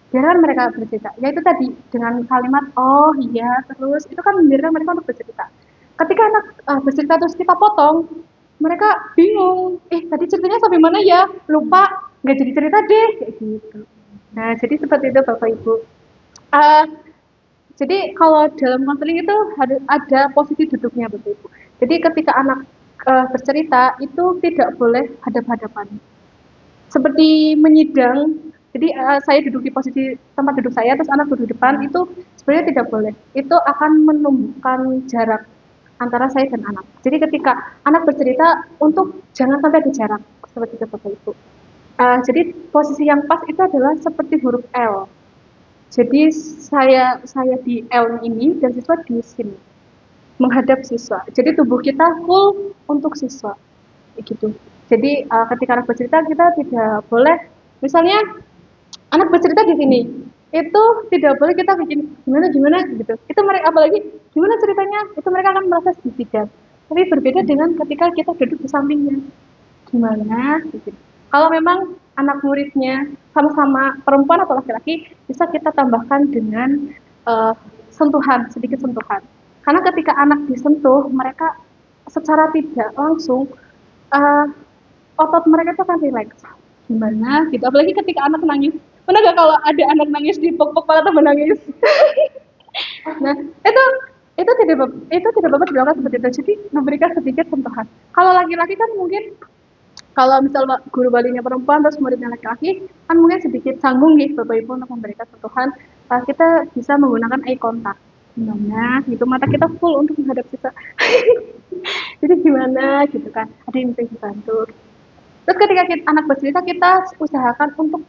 Speaker 1: Biarkan mereka bercerita. Yaitu tadi dengan kalimat oh iya terus itu kan membiarkan mereka untuk bercerita. Ketika anak bercerita terus kita potong, mereka bingung. Tadi ceritanya sampai mana ya? Lupa, nggak jadi cerita deh kayak gitu. Nah, jadi seperti itu Bapak Ibu. Uh, jadi kalau dalam konseling itu harus ada posisi duduknya Bapak Ibu. Jadi ketika anak bercerita itu tidak boleh hadap-hadapan. Seperti menyidang. Jadi saya duduk di posisi tempat duduk saya, terus anak duduk depan itu sebenarnya tidak boleh. Itu akan menumbuhkan jarak antara saya dan anak. Jadi ketika anak bercerita untuk jangan sampai ada jarak seperti itu Bapak Ibu. Jadi posisi yang pas itu adalah seperti huruf L. Jadi saya di L ini dan siswa di sini menghadap siswa. Jadi tubuh kita full untuk siswa, gitu. Jadi ketika anak bercerita kita tidak boleh, misalnya anak bercerita di sini, itu tidak boleh kita bikin gimana gitu. Itu mereka apalagi gimana ceritanya, itu mereka akan merasa sedih. Tapi berbeda dengan ketika kita duduk di sampingnya, gimana gitu. Kalau memang anak muridnya sama-sama perempuan atau laki-laki, bisa kita tambahkan dengan sentuhan, sedikit sentuhan. Karena ketika anak disentuh, mereka secara tidak langsung otot mereka itu akan rileks. Gimana gitu. Apalagi ketika anak nangis. Mana gak kalau ada anak nangis di pok-pok malah tambah nangis. Nah, itu tidak bapak dilakukan seperti itu. Jadi memberikan sedikit sentuhan. Kalau laki-laki kan mungkin kalau misal guru balinya perempuan terus muridnya laki-laki kan mungkin sedikit canggung gitu Bapak Ibu untuk memberikan sentuhan. Kita bisa menggunakan eye contact. Gimana gitu, mata kita full untuk menghadap kita. Jadi gimana gitu kan, ada yang bisa dibantu. Terus ketika anak bercerita kita usahakan untuk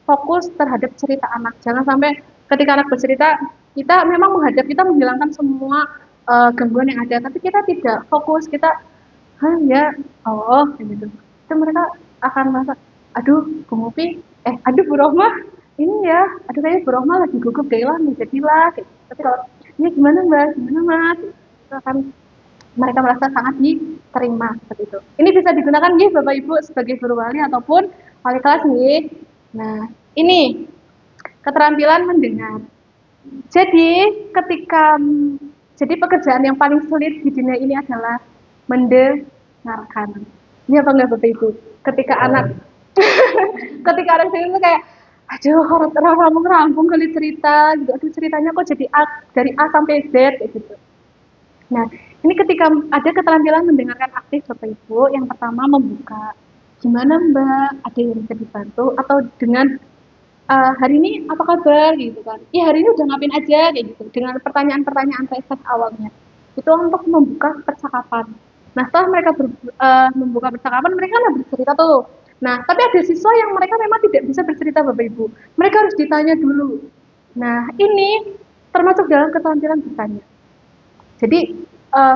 Speaker 1: fokus terhadap cerita anak. Jangan sampai ketika anak bercerita kita memang menghadap, kita menghilangkan semua gangguan yang ada, tapi kita tidak fokus, kita ya gitu. Itu mereka akan merasa, aduh Bu Mufi, aduh Bu Rohmah, ini ya, aduh kayaknya Bu Rohmah lagi gugup deh lah, jadilah. Gitu. Tapi kalau ini gimana Mbak, gimana Mas, itu akan mereka merasa sangat diterima seperti itu. Ini bisa digunakan nih Bapak Ibu sebagai guru wali ataupun wali kelas nih. Nah, ini keterampilan mendengar. Jadi pekerjaan yang paling sulit di dunia ini adalah mendengarkan. Ini apa enggak Bapak Ibu? Ketika anak itu kayak aduh rampung kali cerita gitu. Aduh ceritanya kok jadi dari A sampai Z kayak gitu. Nah, ini ketika ada keterampilan mendengarkan aktif Bapak Ibu, yang pertama membuka. Gimana Mbak? Ada yang bisa dibantu atau dengan hari ini apa kabar gitu kan? Hari ini udah ngapain aja kayak gitu. Dengan pertanyaan-pertanyaan tes awalnya. Itu untuk membuka percakapan. Nah, setelah mereka membuka percakapan, mereka kan bercerita tuh. Nah, tapi ada siswa yang mereka memang tidak bisa bercerita Bapak Ibu. Mereka harus ditanya dulu. Nah, ini termasuk dalam keterampilan bertanya. Jadi,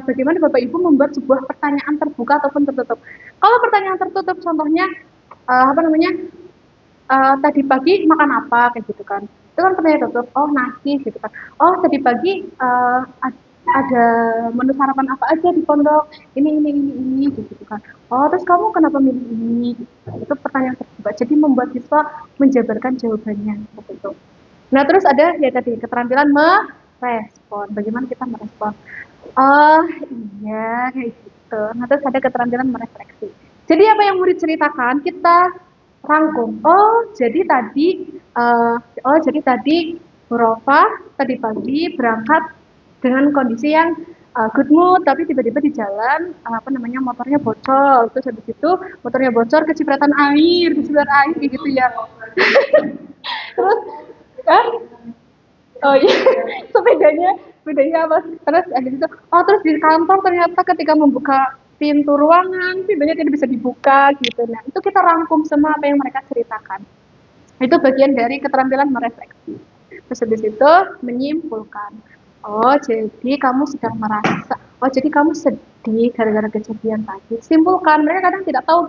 Speaker 1: bagaimana Bapak Ibu membuat sebuah pertanyaan terbuka ataupun tertutup. Kalau pertanyaan tertutup, contohnya, tadi pagi makan apa, kayak gitu kan. Itu kan pertanyaan tertutup, nasi, gitu kan. Tadi pagi ada menu sarapan apa aja di pondok, ini, gitu kan. Terus kamu kenapa milih ini? Itu pertanyaan terbuka. Jadi membuat siswa menjabarkan jawabannya, seperti itu. Nah, terus ada ya tadi keterampilan merespon. Bagaimana kita merespon? Iya kayak gitu. Nah, terus ada keterampilan merefleksi. Jadi apa yang murid ceritakan kita rangkum. Jadi tadi Bu Rofa tadi pagi berangkat dengan kondisi yang good mood, tapi tiba-tiba di jalan motornya bocor. Terus habis itu motornya bocor kecipratan air gitu ya. Terus kan sepedanya apa? Terus habis itu terus di kantor ternyata ketika membuka pintu ruangan pintunya tidak bisa dibuka gitu. Nah, itu kita rangkum semua apa yang mereka ceritakan. Itu bagian dari keterampilan merefleksi. Terus habis itu menyimpulkan. Jadi kamu sedang merasa. Jadi kamu sedih gara-gara kejadian tadi. Simpulkan. Mereka kadang tidak tahu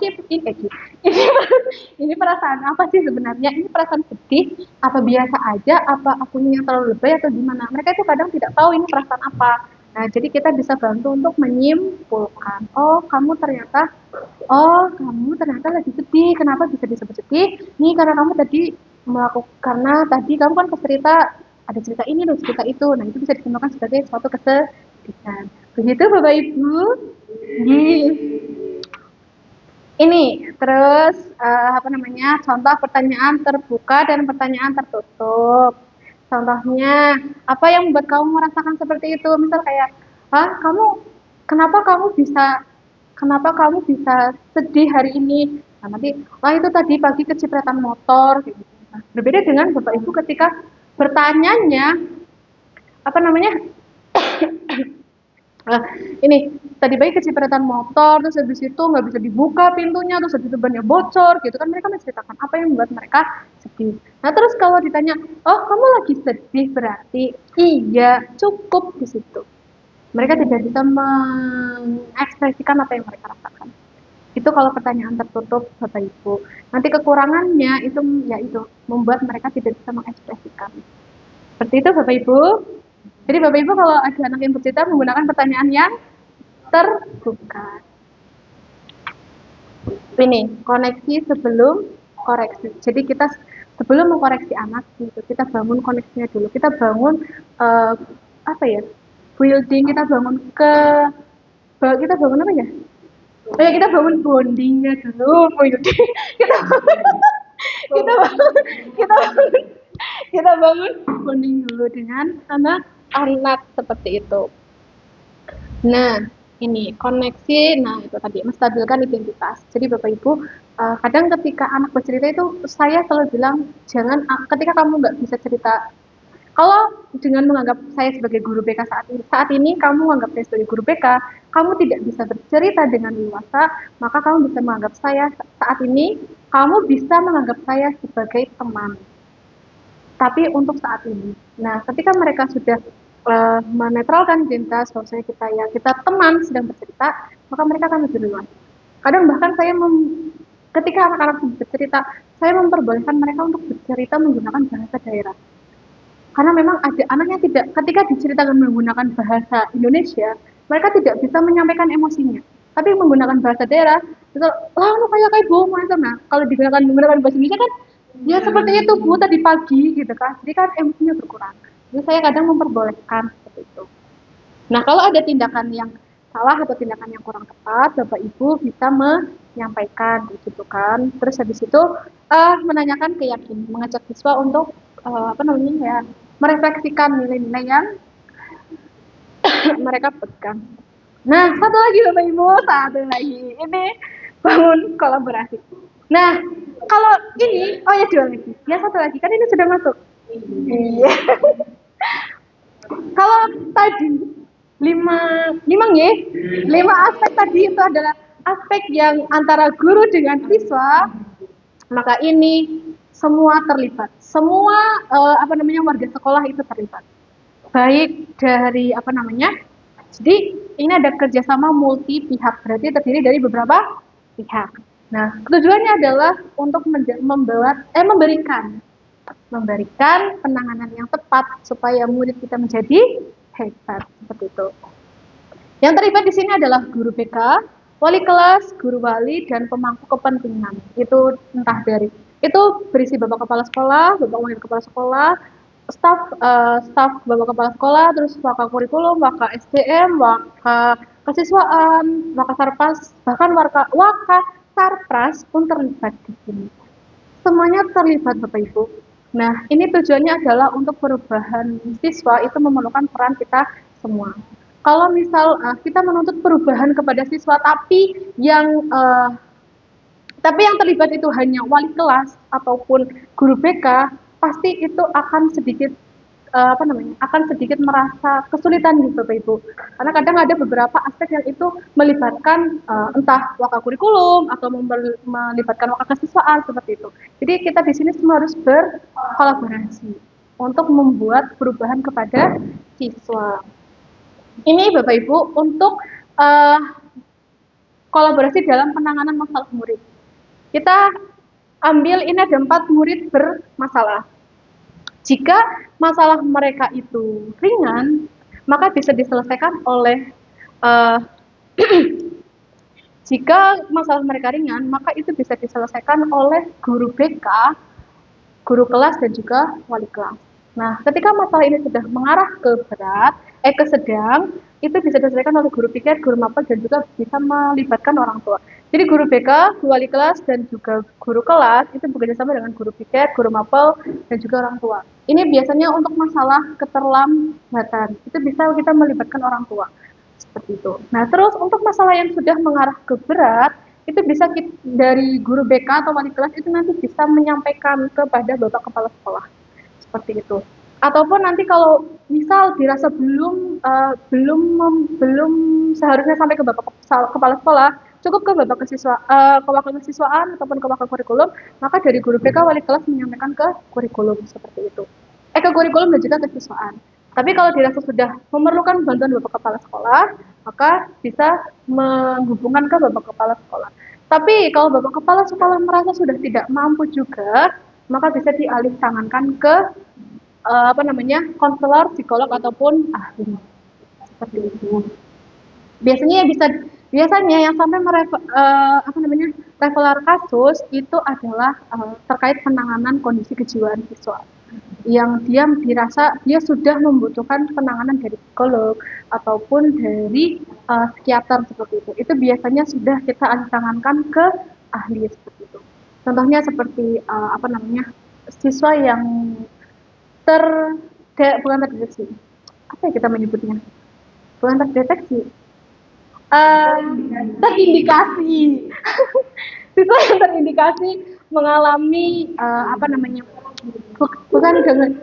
Speaker 1: ini perasaan apa sih sebenarnya? Ini perasaan sedih, apa biasa aja, apa akunya yang terlalu lebay atau gimana? Mereka itu kadang tidak tahu ini perasaan apa. Nah, jadi kita bisa bantu untuk menyimpulkan, kamu ternyata lagi sedih. Kenapa bisa disebut sedih? Nih, karena kamu tadi karena tadi kamu kan cerita, ada cerita ini loh, cerita itu. Nah, itu bisa disimpulkan sebagai suatu kesedihan. Begitu, Bapak Ibu. Ini terus contoh pertanyaan terbuka dan pertanyaan tertutup. Contohnya, apa yang membuat kamu merasakan seperti itu? Misal kayak, kenapa kamu bisa sedih hari ini? Nah, nanti, itu tadi pagi kecipratan motor, kayak gitu. Nah, berbeda dengan Bapak Ibu ketika bertanyanya, apa namanya, ini tadi bayi kecipratan motor, terus habis itu nggak bisa dibuka pintunya, terus habis itu bannya bocor gitu kan, mereka menceritakan apa yang membuat mereka sedih. Nah, terus kalau ditanya, oh kamu lagi sedih, berarti iya, cukup di situ. Mereka tidak bisa mengekspresikan apa yang mereka rasakan. Itu kalau pertanyaan tertutup, Bapak Ibu. Nanti kekurangannya itu yaitu membuat mereka tidak bisa mengekspresikan. Seperti itu, Bapak Ibu. Jadi Bapak Ibu kalau ada anak yang bercerita menggunakan pertanyaan yang terbuka. Ini koneksi sebelum koreksi. Jadi kita sebelum mengkoreksi anak, kita bangun koneksinya dulu. Kita bangun building. Kita bangun kita bangun apa ya? Kita bangun bondingnya dulu. kita kita kita bangun bonding dulu dengan anak seperti itu. Nah, ini koneksi, nah itu tadi menstabilkan identitas. Jadi Bapak Ibu, kadang ketika anak bercerita itu saya selalu bilang, jangan ketika kamu nggak bisa cerita, kalau dengan menganggap saya sebagai guru BK saat ini kamu menganggap saya sebagai guru BK, kamu tidak bisa bercerita dengan leluasa, maka kamu bisa menganggap saya saat ini, kamu bisa menganggap saya sebagai teman. Tapi untuk saat ini, nah ketika mereka sudah menetralkan identitas, bahwasanya kita teman sedang bercerita, maka mereka akan lebih luas. Kadang bahkan ketika anak-anak bercerita, saya memperbolehkan mereka untuk bercerita menggunakan bahasa daerah. Karena memang ada anak yang ketika diceritakan menggunakan bahasa Indonesia, mereka tidak bisa menyampaikan emosinya. Tapi menggunakan bahasa daerah, itu, kayak Bu, nah, kalau menggunakan bahasa Indonesia kan, ya seperti itu Bu, tadi pagi gitu kan. Jadi kan emosinya berkurang. Jadi saya kadang memperbolehkan seperti itu. Nah, kalau ada tindakan yang salah atau tindakan yang kurang tepat, Bapak Ibu bisa menyampaikan gitu kan. Terus habis itu menanyakan keyakinan, mengajak siswa untuk merefleksikan nilai-nilai yang mereka pegang. Nah, satu lagi Bapak Ibu, ini bangun kolaborasi. Nah, kalau ini, dua lagi. Ya, satu lagi, kan ini sudah masuk. Iya. Kalau tadi 5 aspek tadi itu adalah aspek yang antara guru dengan siswa, maka ini semua terlibat. Semua warga sekolah itu terlibat. Baik dari jadi ini ada kerjasama multi pihak, berarti terdiri dari beberapa pihak. Nah, tujuannya adalah untuk memberikan penanganan yang tepat supaya murid kita menjadi hebat, seperti itu. Yang terlibat di sini adalah guru BK, wali kelas, guru wali, dan pemangku kepentingan. Itu berisi Bapak Kepala Sekolah, Bapak Wakil Kepala Sekolah, staf Bapak Kepala Sekolah, terus Waka Kurikulum, Waka SDM, Waka Kesiswaan, Waka Sarpas, bahkan Waka Sarpras pun terlibat di sini. Semuanya terlibat Bapak Ibu. Nah, ini tujuannya adalah untuk perubahan siswa itu memerlukan peran kita semua. Kalau misal kita menuntut perubahan kepada siswa, tapi yang terlibat itu hanya wali kelas ataupun guru BK, pasti itu akan sedikit merasa kesulitan gitu Bapak Ibu. Karena kadang ada beberapa aspek yang itu melibatkan entah waka kurikulum atau melibatkan waka kesiswaan seperti itu. Jadi kita di sini semua harus berkolaborasi untuk membuat perubahan kepada siswa. Ini Bapak Ibu untuk kolaborasi dalam penanganan masalah murid. Kita ambil ini ada 4 murid bermasalah. Jika masalah mereka itu ringan, maka bisa diselesaikan oleh eh, jika masalah mereka ringan, maka itu bisa diselesaikan oleh guru BK, guru kelas, dan juga wali kelas. Nah, ketika masalah ini sudah mengarah ke berat, ke sedang, itu bisa diselesaikan oleh guru piket, guru mapel, dan juga bisa melibatkan orang tua. Jadi guru BK, guru wali kelas, dan juga guru kelas itu bekerja sama dengan guru piket, guru mapel, dan juga orang tua. Ini biasanya untuk masalah keterlambatan, itu bisa kita melibatkan orang tua. Seperti itu. Nah, terus untuk masalah yang sudah mengarah ke berat, itu bisa dari guru BK atau wali kelas itu nanti bisa menyampaikan kepada Bapak Kepala Sekolah. Seperti itu. Ataupun nanti kalau misal dirasa belum seharusnya sampai ke Bapak Kepala Sekolah, cukup ke Bapak ke wakil kesiswaan ataupun ke wakil kurikulum, maka dari guru BK wali kelas menyampaikan ke kurikulum seperti itu. Ke kurikulum dan juga kesiswaan. Tapi kalau dirasa sudah memerlukan bantuan Bapak Kepala Sekolah, maka bisa menghubungkan ke Bapak Kepala Sekolah. Tapi kalau Bapak Kepala Sekolah merasa sudah tidak mampu juga, maka bisa dialih tangankan ke konselor, psikolog ataupun ahli. Seperti itu. Biasanya yang sampai revelar kasus itu adalah terkait penanganan kondisi kejiwaan siswa yang dia dirasa dia sudah membutuhkan penanganan dari psikolog ataupun dari psikiater seperti itu. Itu biasanya sudah kita alih tangankan ke ahli seperti itu. Contohnya seperti siswa yang bukan terdeteksi. Apa ya kita menyebutnya? Bukan terdeteksi. Terindikasi. Siswa yang terindikasi mengalami bukan dengan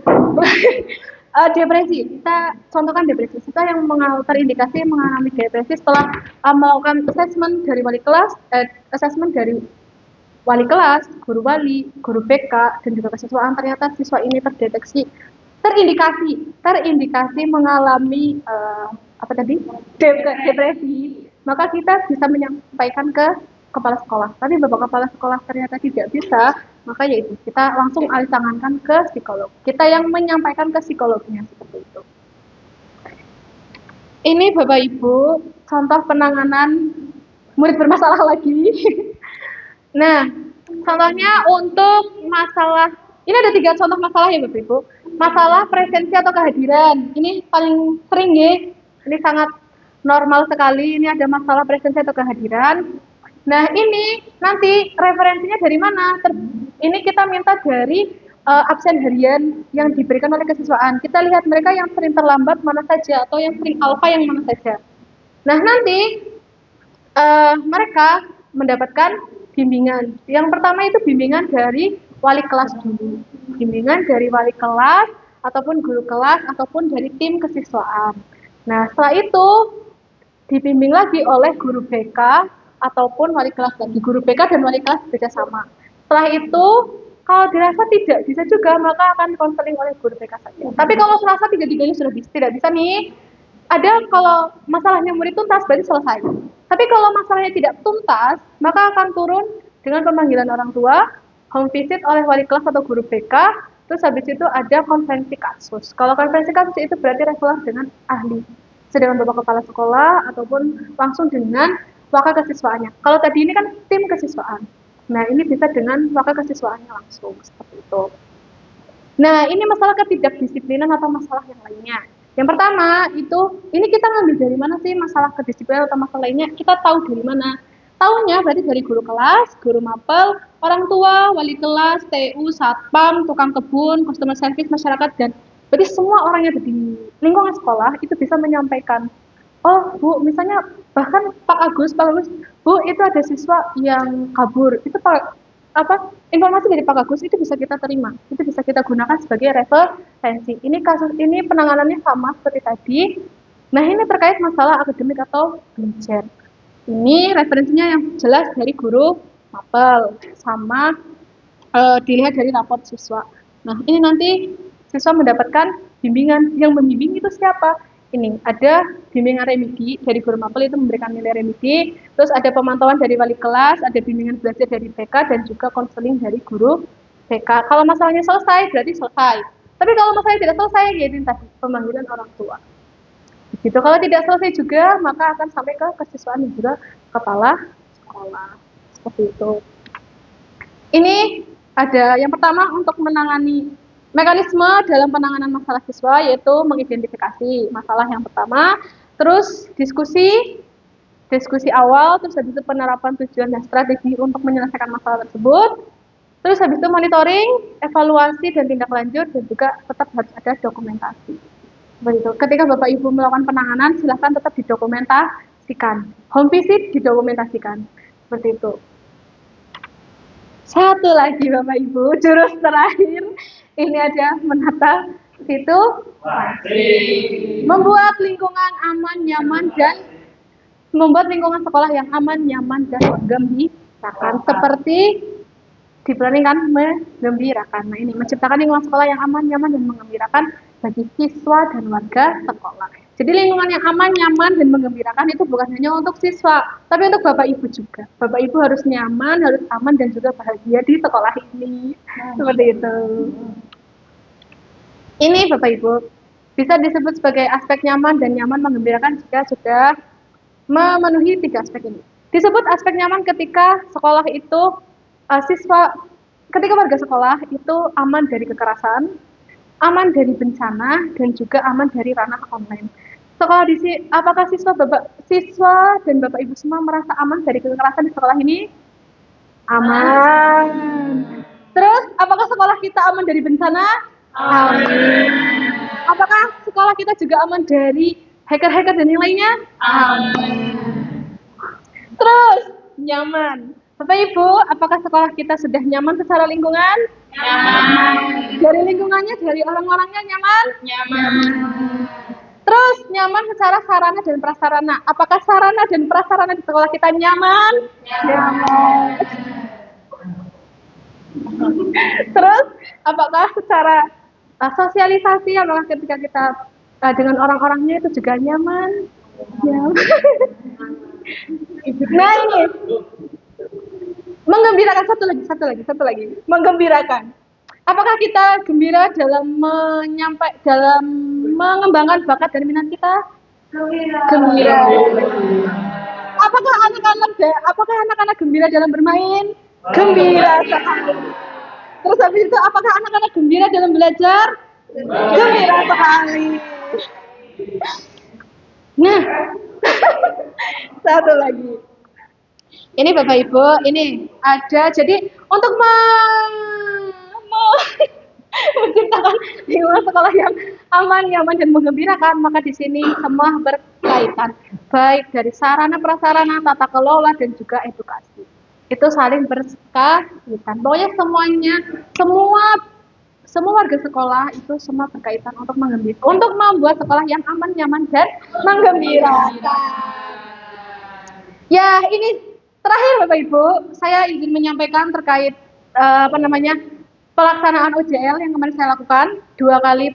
Speaker 1: depresi. Kita contohkan depresi. Siswa yang terindikasi mengalami depresi setelah melakukan asesmen dari wali kelas, guru wali, guru BK, dan juga kesiswaan, ternyata siswa ini terindikasi mengalami depresi, maka kita bisa menyampaikan ke kepala sekolah. Tapi Bapak Kepala Sekolah ternyata tidak bisa, maka yaitu kita langsung alih tangankan ke psikolog. Kita yang menyampaikan ke psikolognya seperti itu. Ini Bapak Ibu, contoh penanganan murid bermasalah lagi. Nah, contohnya untuk masalah, ini ada 3 contoh masalah ya Bapak Ibu. Masalah presensi atau kehadiran. Ini paling sering ya. Ini sangat normal sekali. Ini ada masalah presensi atau kehadiran. Nah, ini nanti referensinya dari mana? Ini kita minta dari absen harian yang diberikan oleh kesiswaan. Kita lihat mereka yang sering terlambat mana saja atau yang sering alfa yang mana saja. Nah, nanti mereka mendapatkan bimbingan. Yang pertama itu bimbingan dari wali kelas dulu. Bimbingan dari wali kelas ataupun guru kelas ataupun dari tim kesiswaan. Nah, setelah itu dibimbing lagi oleh guru BK ataupun wali kelas lagi. Guru BK dan wali kelas bekerjasama. Setelah itu, kalau dirasa tidak bisa juga, maka akan konseling oleh guru BK saja. Tapi kalau merasa 3-3-nya sudah tidak bisa nih, ada kalau masalahnya murid tuntas, berarti selesai. Tapi kalau masalahnya tidak tuntas, maka akan turun dengan pemanggilan orang tua, home visit oleh wali kelas atau guru BK, terus habis itu ada konferensi kasus. Kalau konferensi kasus itu berarti revelar dengan ahli, sedangkan Bapak Kepala Sekolah ataupun langsung dengan wakil kesiswaannya. Kalau tadi ini kan tim kesiswaan. Nah, ini bisa dengan wakil kesiswaannya langsung, seperti itu. Nah, ini masalah ketidakdisiplinan atau masalah yang lainnya. Yang pertama, ini kita ngambil dari mana sih masalah kedisiplinan atau masalah lainnya? Kita tahu dari mana? Tahunya berarti dari guru kelas, guru mapel, orang tua, wali kelas, TU, satpam, tukang kebun, customer service, masyarakat, dan berarti semua orang yang ada di lingkungan sekolah itu bisa menyampaikan, oh Bu, misalnya bahkan Pak Agus, Bu, itu ada siswa yang kabur, itu informasi dari Pak Agus itu bisa kita terima, itu bisa kita gunakan sebagai referensi. Ini kasus ini penanganannya sama seperti tadi. Nah, ini terkait masalah akademik atau belajar. Ini referensinya yang jelas dari guru mapel sama dilihat dari raport siswa. Nah, ini nanti siswa mendapatkan bimbingan. Yang membimbing itu siapa? Ini ada bimbingan remedi dari guru mapel itu memberikan nilai remedi, terus ada pemantauan dari wali kelas, ada bimbingan belajar dari BK dan juga konseling dari guru BK. Kalau masalahnya selesai berarti selesai. Tapi kalau masalahnya tidak selesai, yaitu tadi pemanggilan orang tua. Gitu. Kalau tidak selesai juga, maka akan sampai ke kesiswaan dan juga kepala sekolah. Seperti itu. Ini ada yang pertama untuk menangani mekanisme dalam penanganan masalah siswa, yaitu mengidentifikasi masalah yang pertama, terus diskusi awal, terus habis itu penerapan tujuan dan strategi untuk menyelesaikan masalah tersebut, terus habis itu monitoring, evaluasi dan tindak lanjut, dan juga tetap harus ada dokumentasi. Begitu. Ketika Bapak Ibu melakukan penanganan, silahkan tetap didokumentasikan. Home visit didokumentasikan. Seperti itu. Satu lagi Bapak Ibu, jurus terakhir. Ini ada menata situasi. Membuat lingkungan aman, nyaman, dan membuat lingkungan sekolah yang aman, nyaman, dan menggembirakan. Seperti di planning kan menggembirakan. Nah ini menciptakan lingkungan sekolah yang aman, nyaman, dan menggembirakan bagi siswa dan warga sekolah. Jadi lingkungan yang aman, nyaman, dan menggembirakan itu bukan hanya untuk siswa, tapi untuk Bapak Ibu juga. Bapak Ibu harus nyaman, harus aman, dan juga bahagia di sekolah ini. Seperti itu. Ini Bapak Ibu bisa disebut sebagai aspek nyaman dan nyaman menggembirakan jika sudah memenuhi 3 aspek ini. Disebut aspek nyaman ketika sekolah itu ketika warga sekolah itu aman dari kekerasan, aman dari bencana, dan juga aman dari ranah online. Sekolah apakah siswa dan Bapak Ibu semua merasa aman dari kekerasan di sekolah ini? Aman. Terus, apakah sekolah kita aman dari bencana? Aman. Apakah sekolah kita juga aman dari hacker-hacker dan yang lainnya? Aman. Terus, nyaman. Bapak Ibu, apakah sekolah kita sudah nyaman secara lingkungan? Nyaman. Dari lingkungannya, dari orang-orangnya nyaman? Nyaman. Terus nyaman secara sarana dan prasarana. Apakah sarana dan prasarana di sekolah kita nyaman? Nyaman. Terus apakah secara sosialisasi, apakah ketika kita dengan orang-orangnya itu juga nyaman? Nyaman. Nah ini. Menggembirakan satu lagi. Menggembirakan. Apakah kita gembira dalam mengembangkan bakat dan minat kita? Gembira. Apakah anak-anak gembira dalam bermain? Gembira sekali. Terus habis itu apakah anak-anak gembira dalam belajar? Gembira sekali. Nah, satu lagi. Ini Bapak Ibu, ini ada jadi untuk menciptakan lingkungan sekolah yang aman, nyaman, dan menggembirakan, maka di sini semua berkaitan, baik dari sarana prasarana, tata kelola, dan juga edukasi. Itu saling berkaitan. Pokoknya semua warga sekolah itu semua berkaitan untuk membuat sekolah yang aman, nyaman, dan menggembirakan. Ya, ini terakhir Bapak Ibu, saya ingin menyampaikan terkait pelaksanaan OJL yang kemarin saya lakukan, dua kali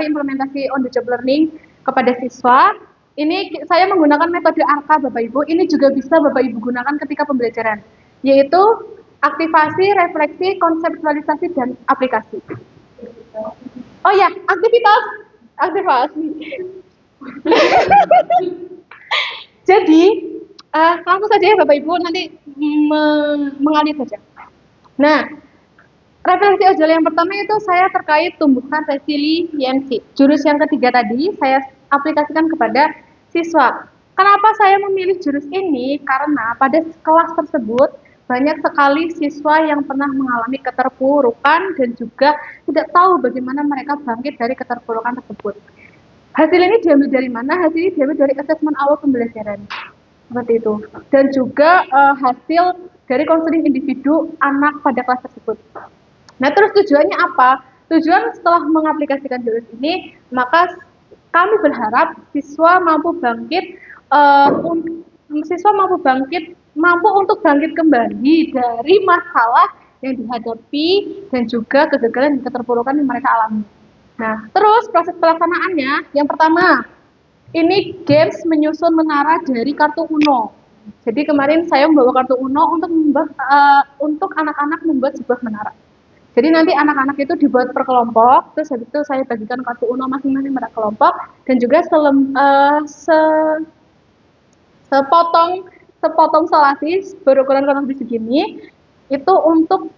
Speaker 1: implementasi on the job learning kepada siswa. Ini saya menggunakan metode ARKA Bapak Ibu. Ini juga bisa Bapak Ibu gunakan ketika pembelajaran, yaitu aktivasi, refleksi, konseptualisasi, dan aplikasi. Oh ya, aktivasi. Jadi langsung saja ya Bapak Ibu, nanti mengalir saja. Nah, refleksi OJL yang pertama itu saya terkait tumbuhan resiliensi. Jurus yang ketiga tadi saya aplikasikan kepada siswa. Kenapa saya memilih jurus ini? Karena pada kelas tersebut banyak sekali siswa yang pernah mengalami keterpurukan dan juga tidak tahu bagaimana mereka bangkit dari keterpurukan tersebut. Hasil ini diambil dari mana? Hasil ini diambil dari asesmen awal pembelajaran. Seperti itu. Dan juga hasil dari konseling individu anak pada kelas tersebut. Nah, terus tujuannya apa? Tujuan setelah mengaplikasikan jurus ini, maka kami berharap siswa mampu untuk bangkit kembali dari masalah yang dihadapi dan juga kegagalan dan keterpurukan yang mereka alami. Nah, terus proses pelaksanaannya, yang pertama, ini games menyusun menara dari kartu Uno. Jadi kemarin saya membawa kartu Uno untuk anak-anak membuat sebuah menara. Jadi nanti anak-anak itu dibuat per kelompok, terus habis itu saya bagikan kartu Uno masing-masing pada kelompok, dan juga sepotong sepotong selasi berukuran kurang lebih segini itu untuk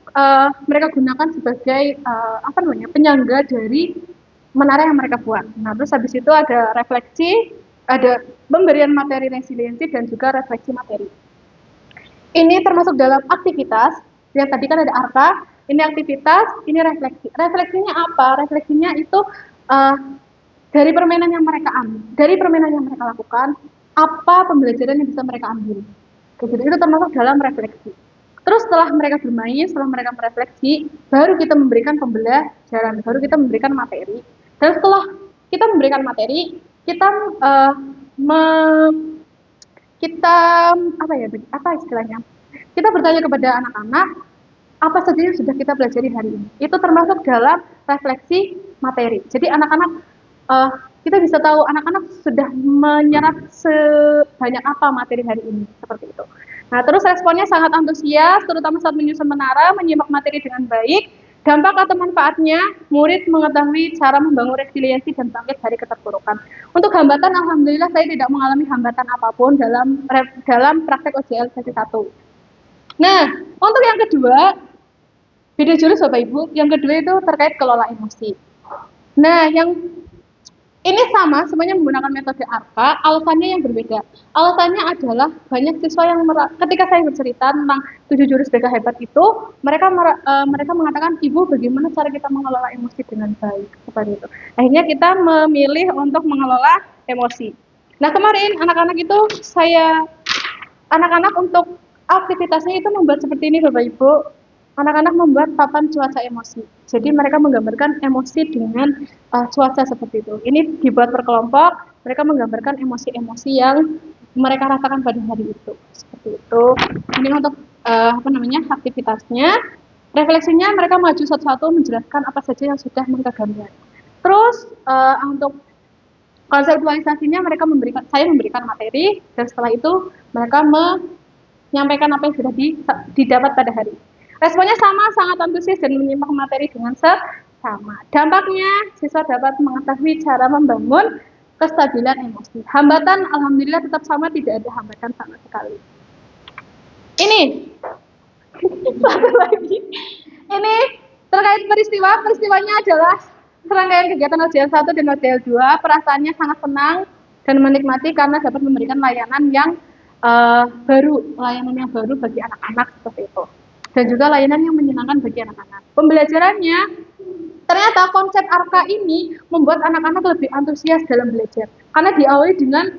Speaker 1: mereka gunakan sebagai penyangga dari menara yang mereka buat. Nah, terus habis itu ada refleksi, ada pemberian materi resiliensi dan juga refleksi materi. Ini termasuk dalam aktivitas yang tadi kan ada arka, ini aktivitas, ini refleksi. Refleksinya apa? Refleksinya itu dari permainan yang mereka ambil, dari permainan yang mereka lakukan, apa pembelajaran yang bisa mereka ambil. Itu termasuk dalam refleksi. Terus setelah mereka bermain, setelah mereka merefleksi, baru kita memberikan pembelajaran, baru kita memberikan materi. Dan setelah kita memberikan materi, kita istilahnya? Kita bertanya kepada anak-anak apa saja yang sudah kita pelajari hari ini. Itu termasuk dalam refleksi materi. Jadi anak-anak kita bisa tahu anak-anak sudah menyerap sebanyak apa materi hari ini, seperti itu. Nah, terus responnya sangat antusias, terutama saat menyusun menara, menyimak materi dengan baik. Dampak atau manfaatnya, murid mengetahui cara membangun resiliensi dan bangkit dari keterpurukan. Untuk hambatan, alhamdulillah saya tidak mengalami hambatan apapun dalam praktek OJL sesi 1. Nah, untuk yang kedua, beda jurus Bapak Ibu, yang kedua itu terkait kelola emosi. Nah, yang ini sama, semuanya menggunakan metode ARPA, alasannya yang berbeda. Alasannya adalah banyak siswa yang ketika saya bercerita tentang 7 jurus BK hebat itu, mereka mengatakan, Ibu, bagaimana cara kita mengelola emosi dengan baik, seperti itu. Akhirnya kita memilih untuk mengelola emosi. Nah, kemarin anak-anak untuk aktivitasnya itu membuat seperti ini Bapak Ibu. Anak-anak membuat papan cuaca emosi. Jadi mereka menggambarkan emosi dengan cuaca seperti itu. Ini dibuat per kelompok, mereka menggambarkan emosi-emosi yang mereka rasakan pada hari itu. Seperti itu. Ini untuk aktivitasnya. Refleksinya mereka maju satu-satu menjelaskan apa saja yang sudah mereka gambar. Terus untuk konseptualisasinya saya memberikan materi dan setelah itu mereka menyampaikan apa yang sudah didapat pada hari. Responnya sama, sangat antusias dan menyimak materi dengan seksama. Dampaknya, siswa dapat mengetahui cara membangun kestabilan emosi. Hambatan, alhamdulillah tetap sama, tidak ada hambatan sama sekali. Ini, satu lagi. Ini terkait peristiwanya adalah serangkaian kegiatan OJL 1 dan OJL 2. Perasaannya sangat senang dan menikmati karena dapat memberikan layanan yang baru bagi anak-anak seperti itu. Dan juga layanan yang menyenangkan bagi anak-anak. Pembelajarannya, ternyata konsep ARKA ini membuat anak-anak lebih antusias dalam belajar. Karena diawali dengan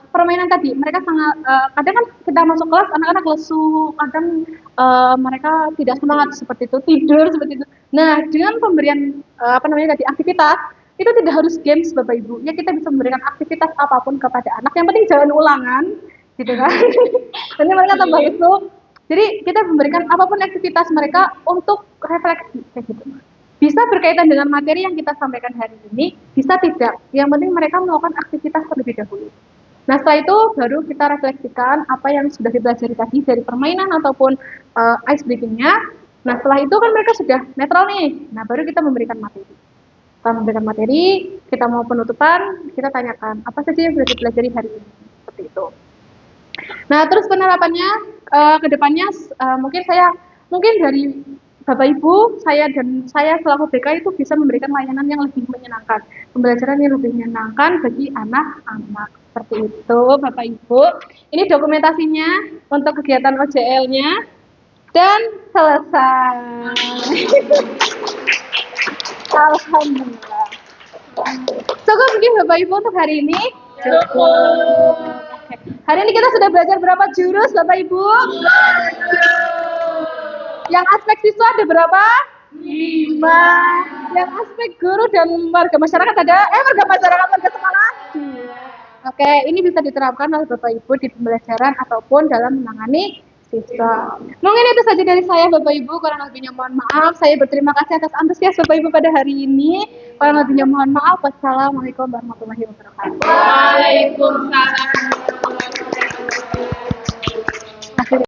Speaker 1: permainan tadi. Mereka sangat, kadang kan kita masuk kelas, anak-anak lesu, kadang mereka tidak semangat seperti itu, tidur seperti itu. Nah, dengan pemberian aktivitas, itu tidak harus games Bapak Ibu. Ya, kita bisa memberikan aktivitas apapun kepada anak. Yang penting jangan ulangan, gitu kan. Nanti mereka tambah lesu. Jadi kita memberikan apapun aktivitas mereka untuk refleksi, kayak gitu. Bisa berkaitan dengan materi yang kita sampaikan hari ini, bisa tidak. Yang penting mereka melakukan aktivitas terlebih dahulu. Nah, setelah itu baru kita refleksikan apa yang sudah dipelajari tadi dari permainan ataupun ice breaking-nya. Nah, setelah itu kan mereka sudah netral nih. Nah, baru kita memberikan materi. Kita memberikan materi, kita mau penutupan, kita tanyakan apa saja yang sudah dipelajari hari ini. Seperti itu. Nah, terus penerapannya ke depannya mungkin dari Bapak Ibu, saya selaku BK itu bisa memberikan layanan yang lebih menyenangkan, pembelajaran yang lebih menyenangkan bagi anak-anak. Seperti itu, Bapak Ibu. Ini dokumentasinya untuk kegiatan OJL-nya dan selesai. Alhamdulillah. Cukup mungkin Bapak Ibu untuk hari ini. Cukup. Hari ini kita sudah belajar berapa jurus Bapak Ibu? Yang aspek siswa ada berapa? 5. Yang aspek guru dan warga masyarakat ada? Warga sekolah? 2. Oke, ini bisa diterapkan oleh Bapak Ibu di pembelajaran ataupun dalam menangani siswa. Mungkin itu saja dari saya Bapak Ibu, kurang lebihnya mohon maaf. Saya berterima kasih atas antusias Bapak Ibu pada hari ini. Kurang lebihnya mohon maaf. Wassalamualaikum warahmatullahi wabarakatuh.
Speaker 3: Waalaikumsalam.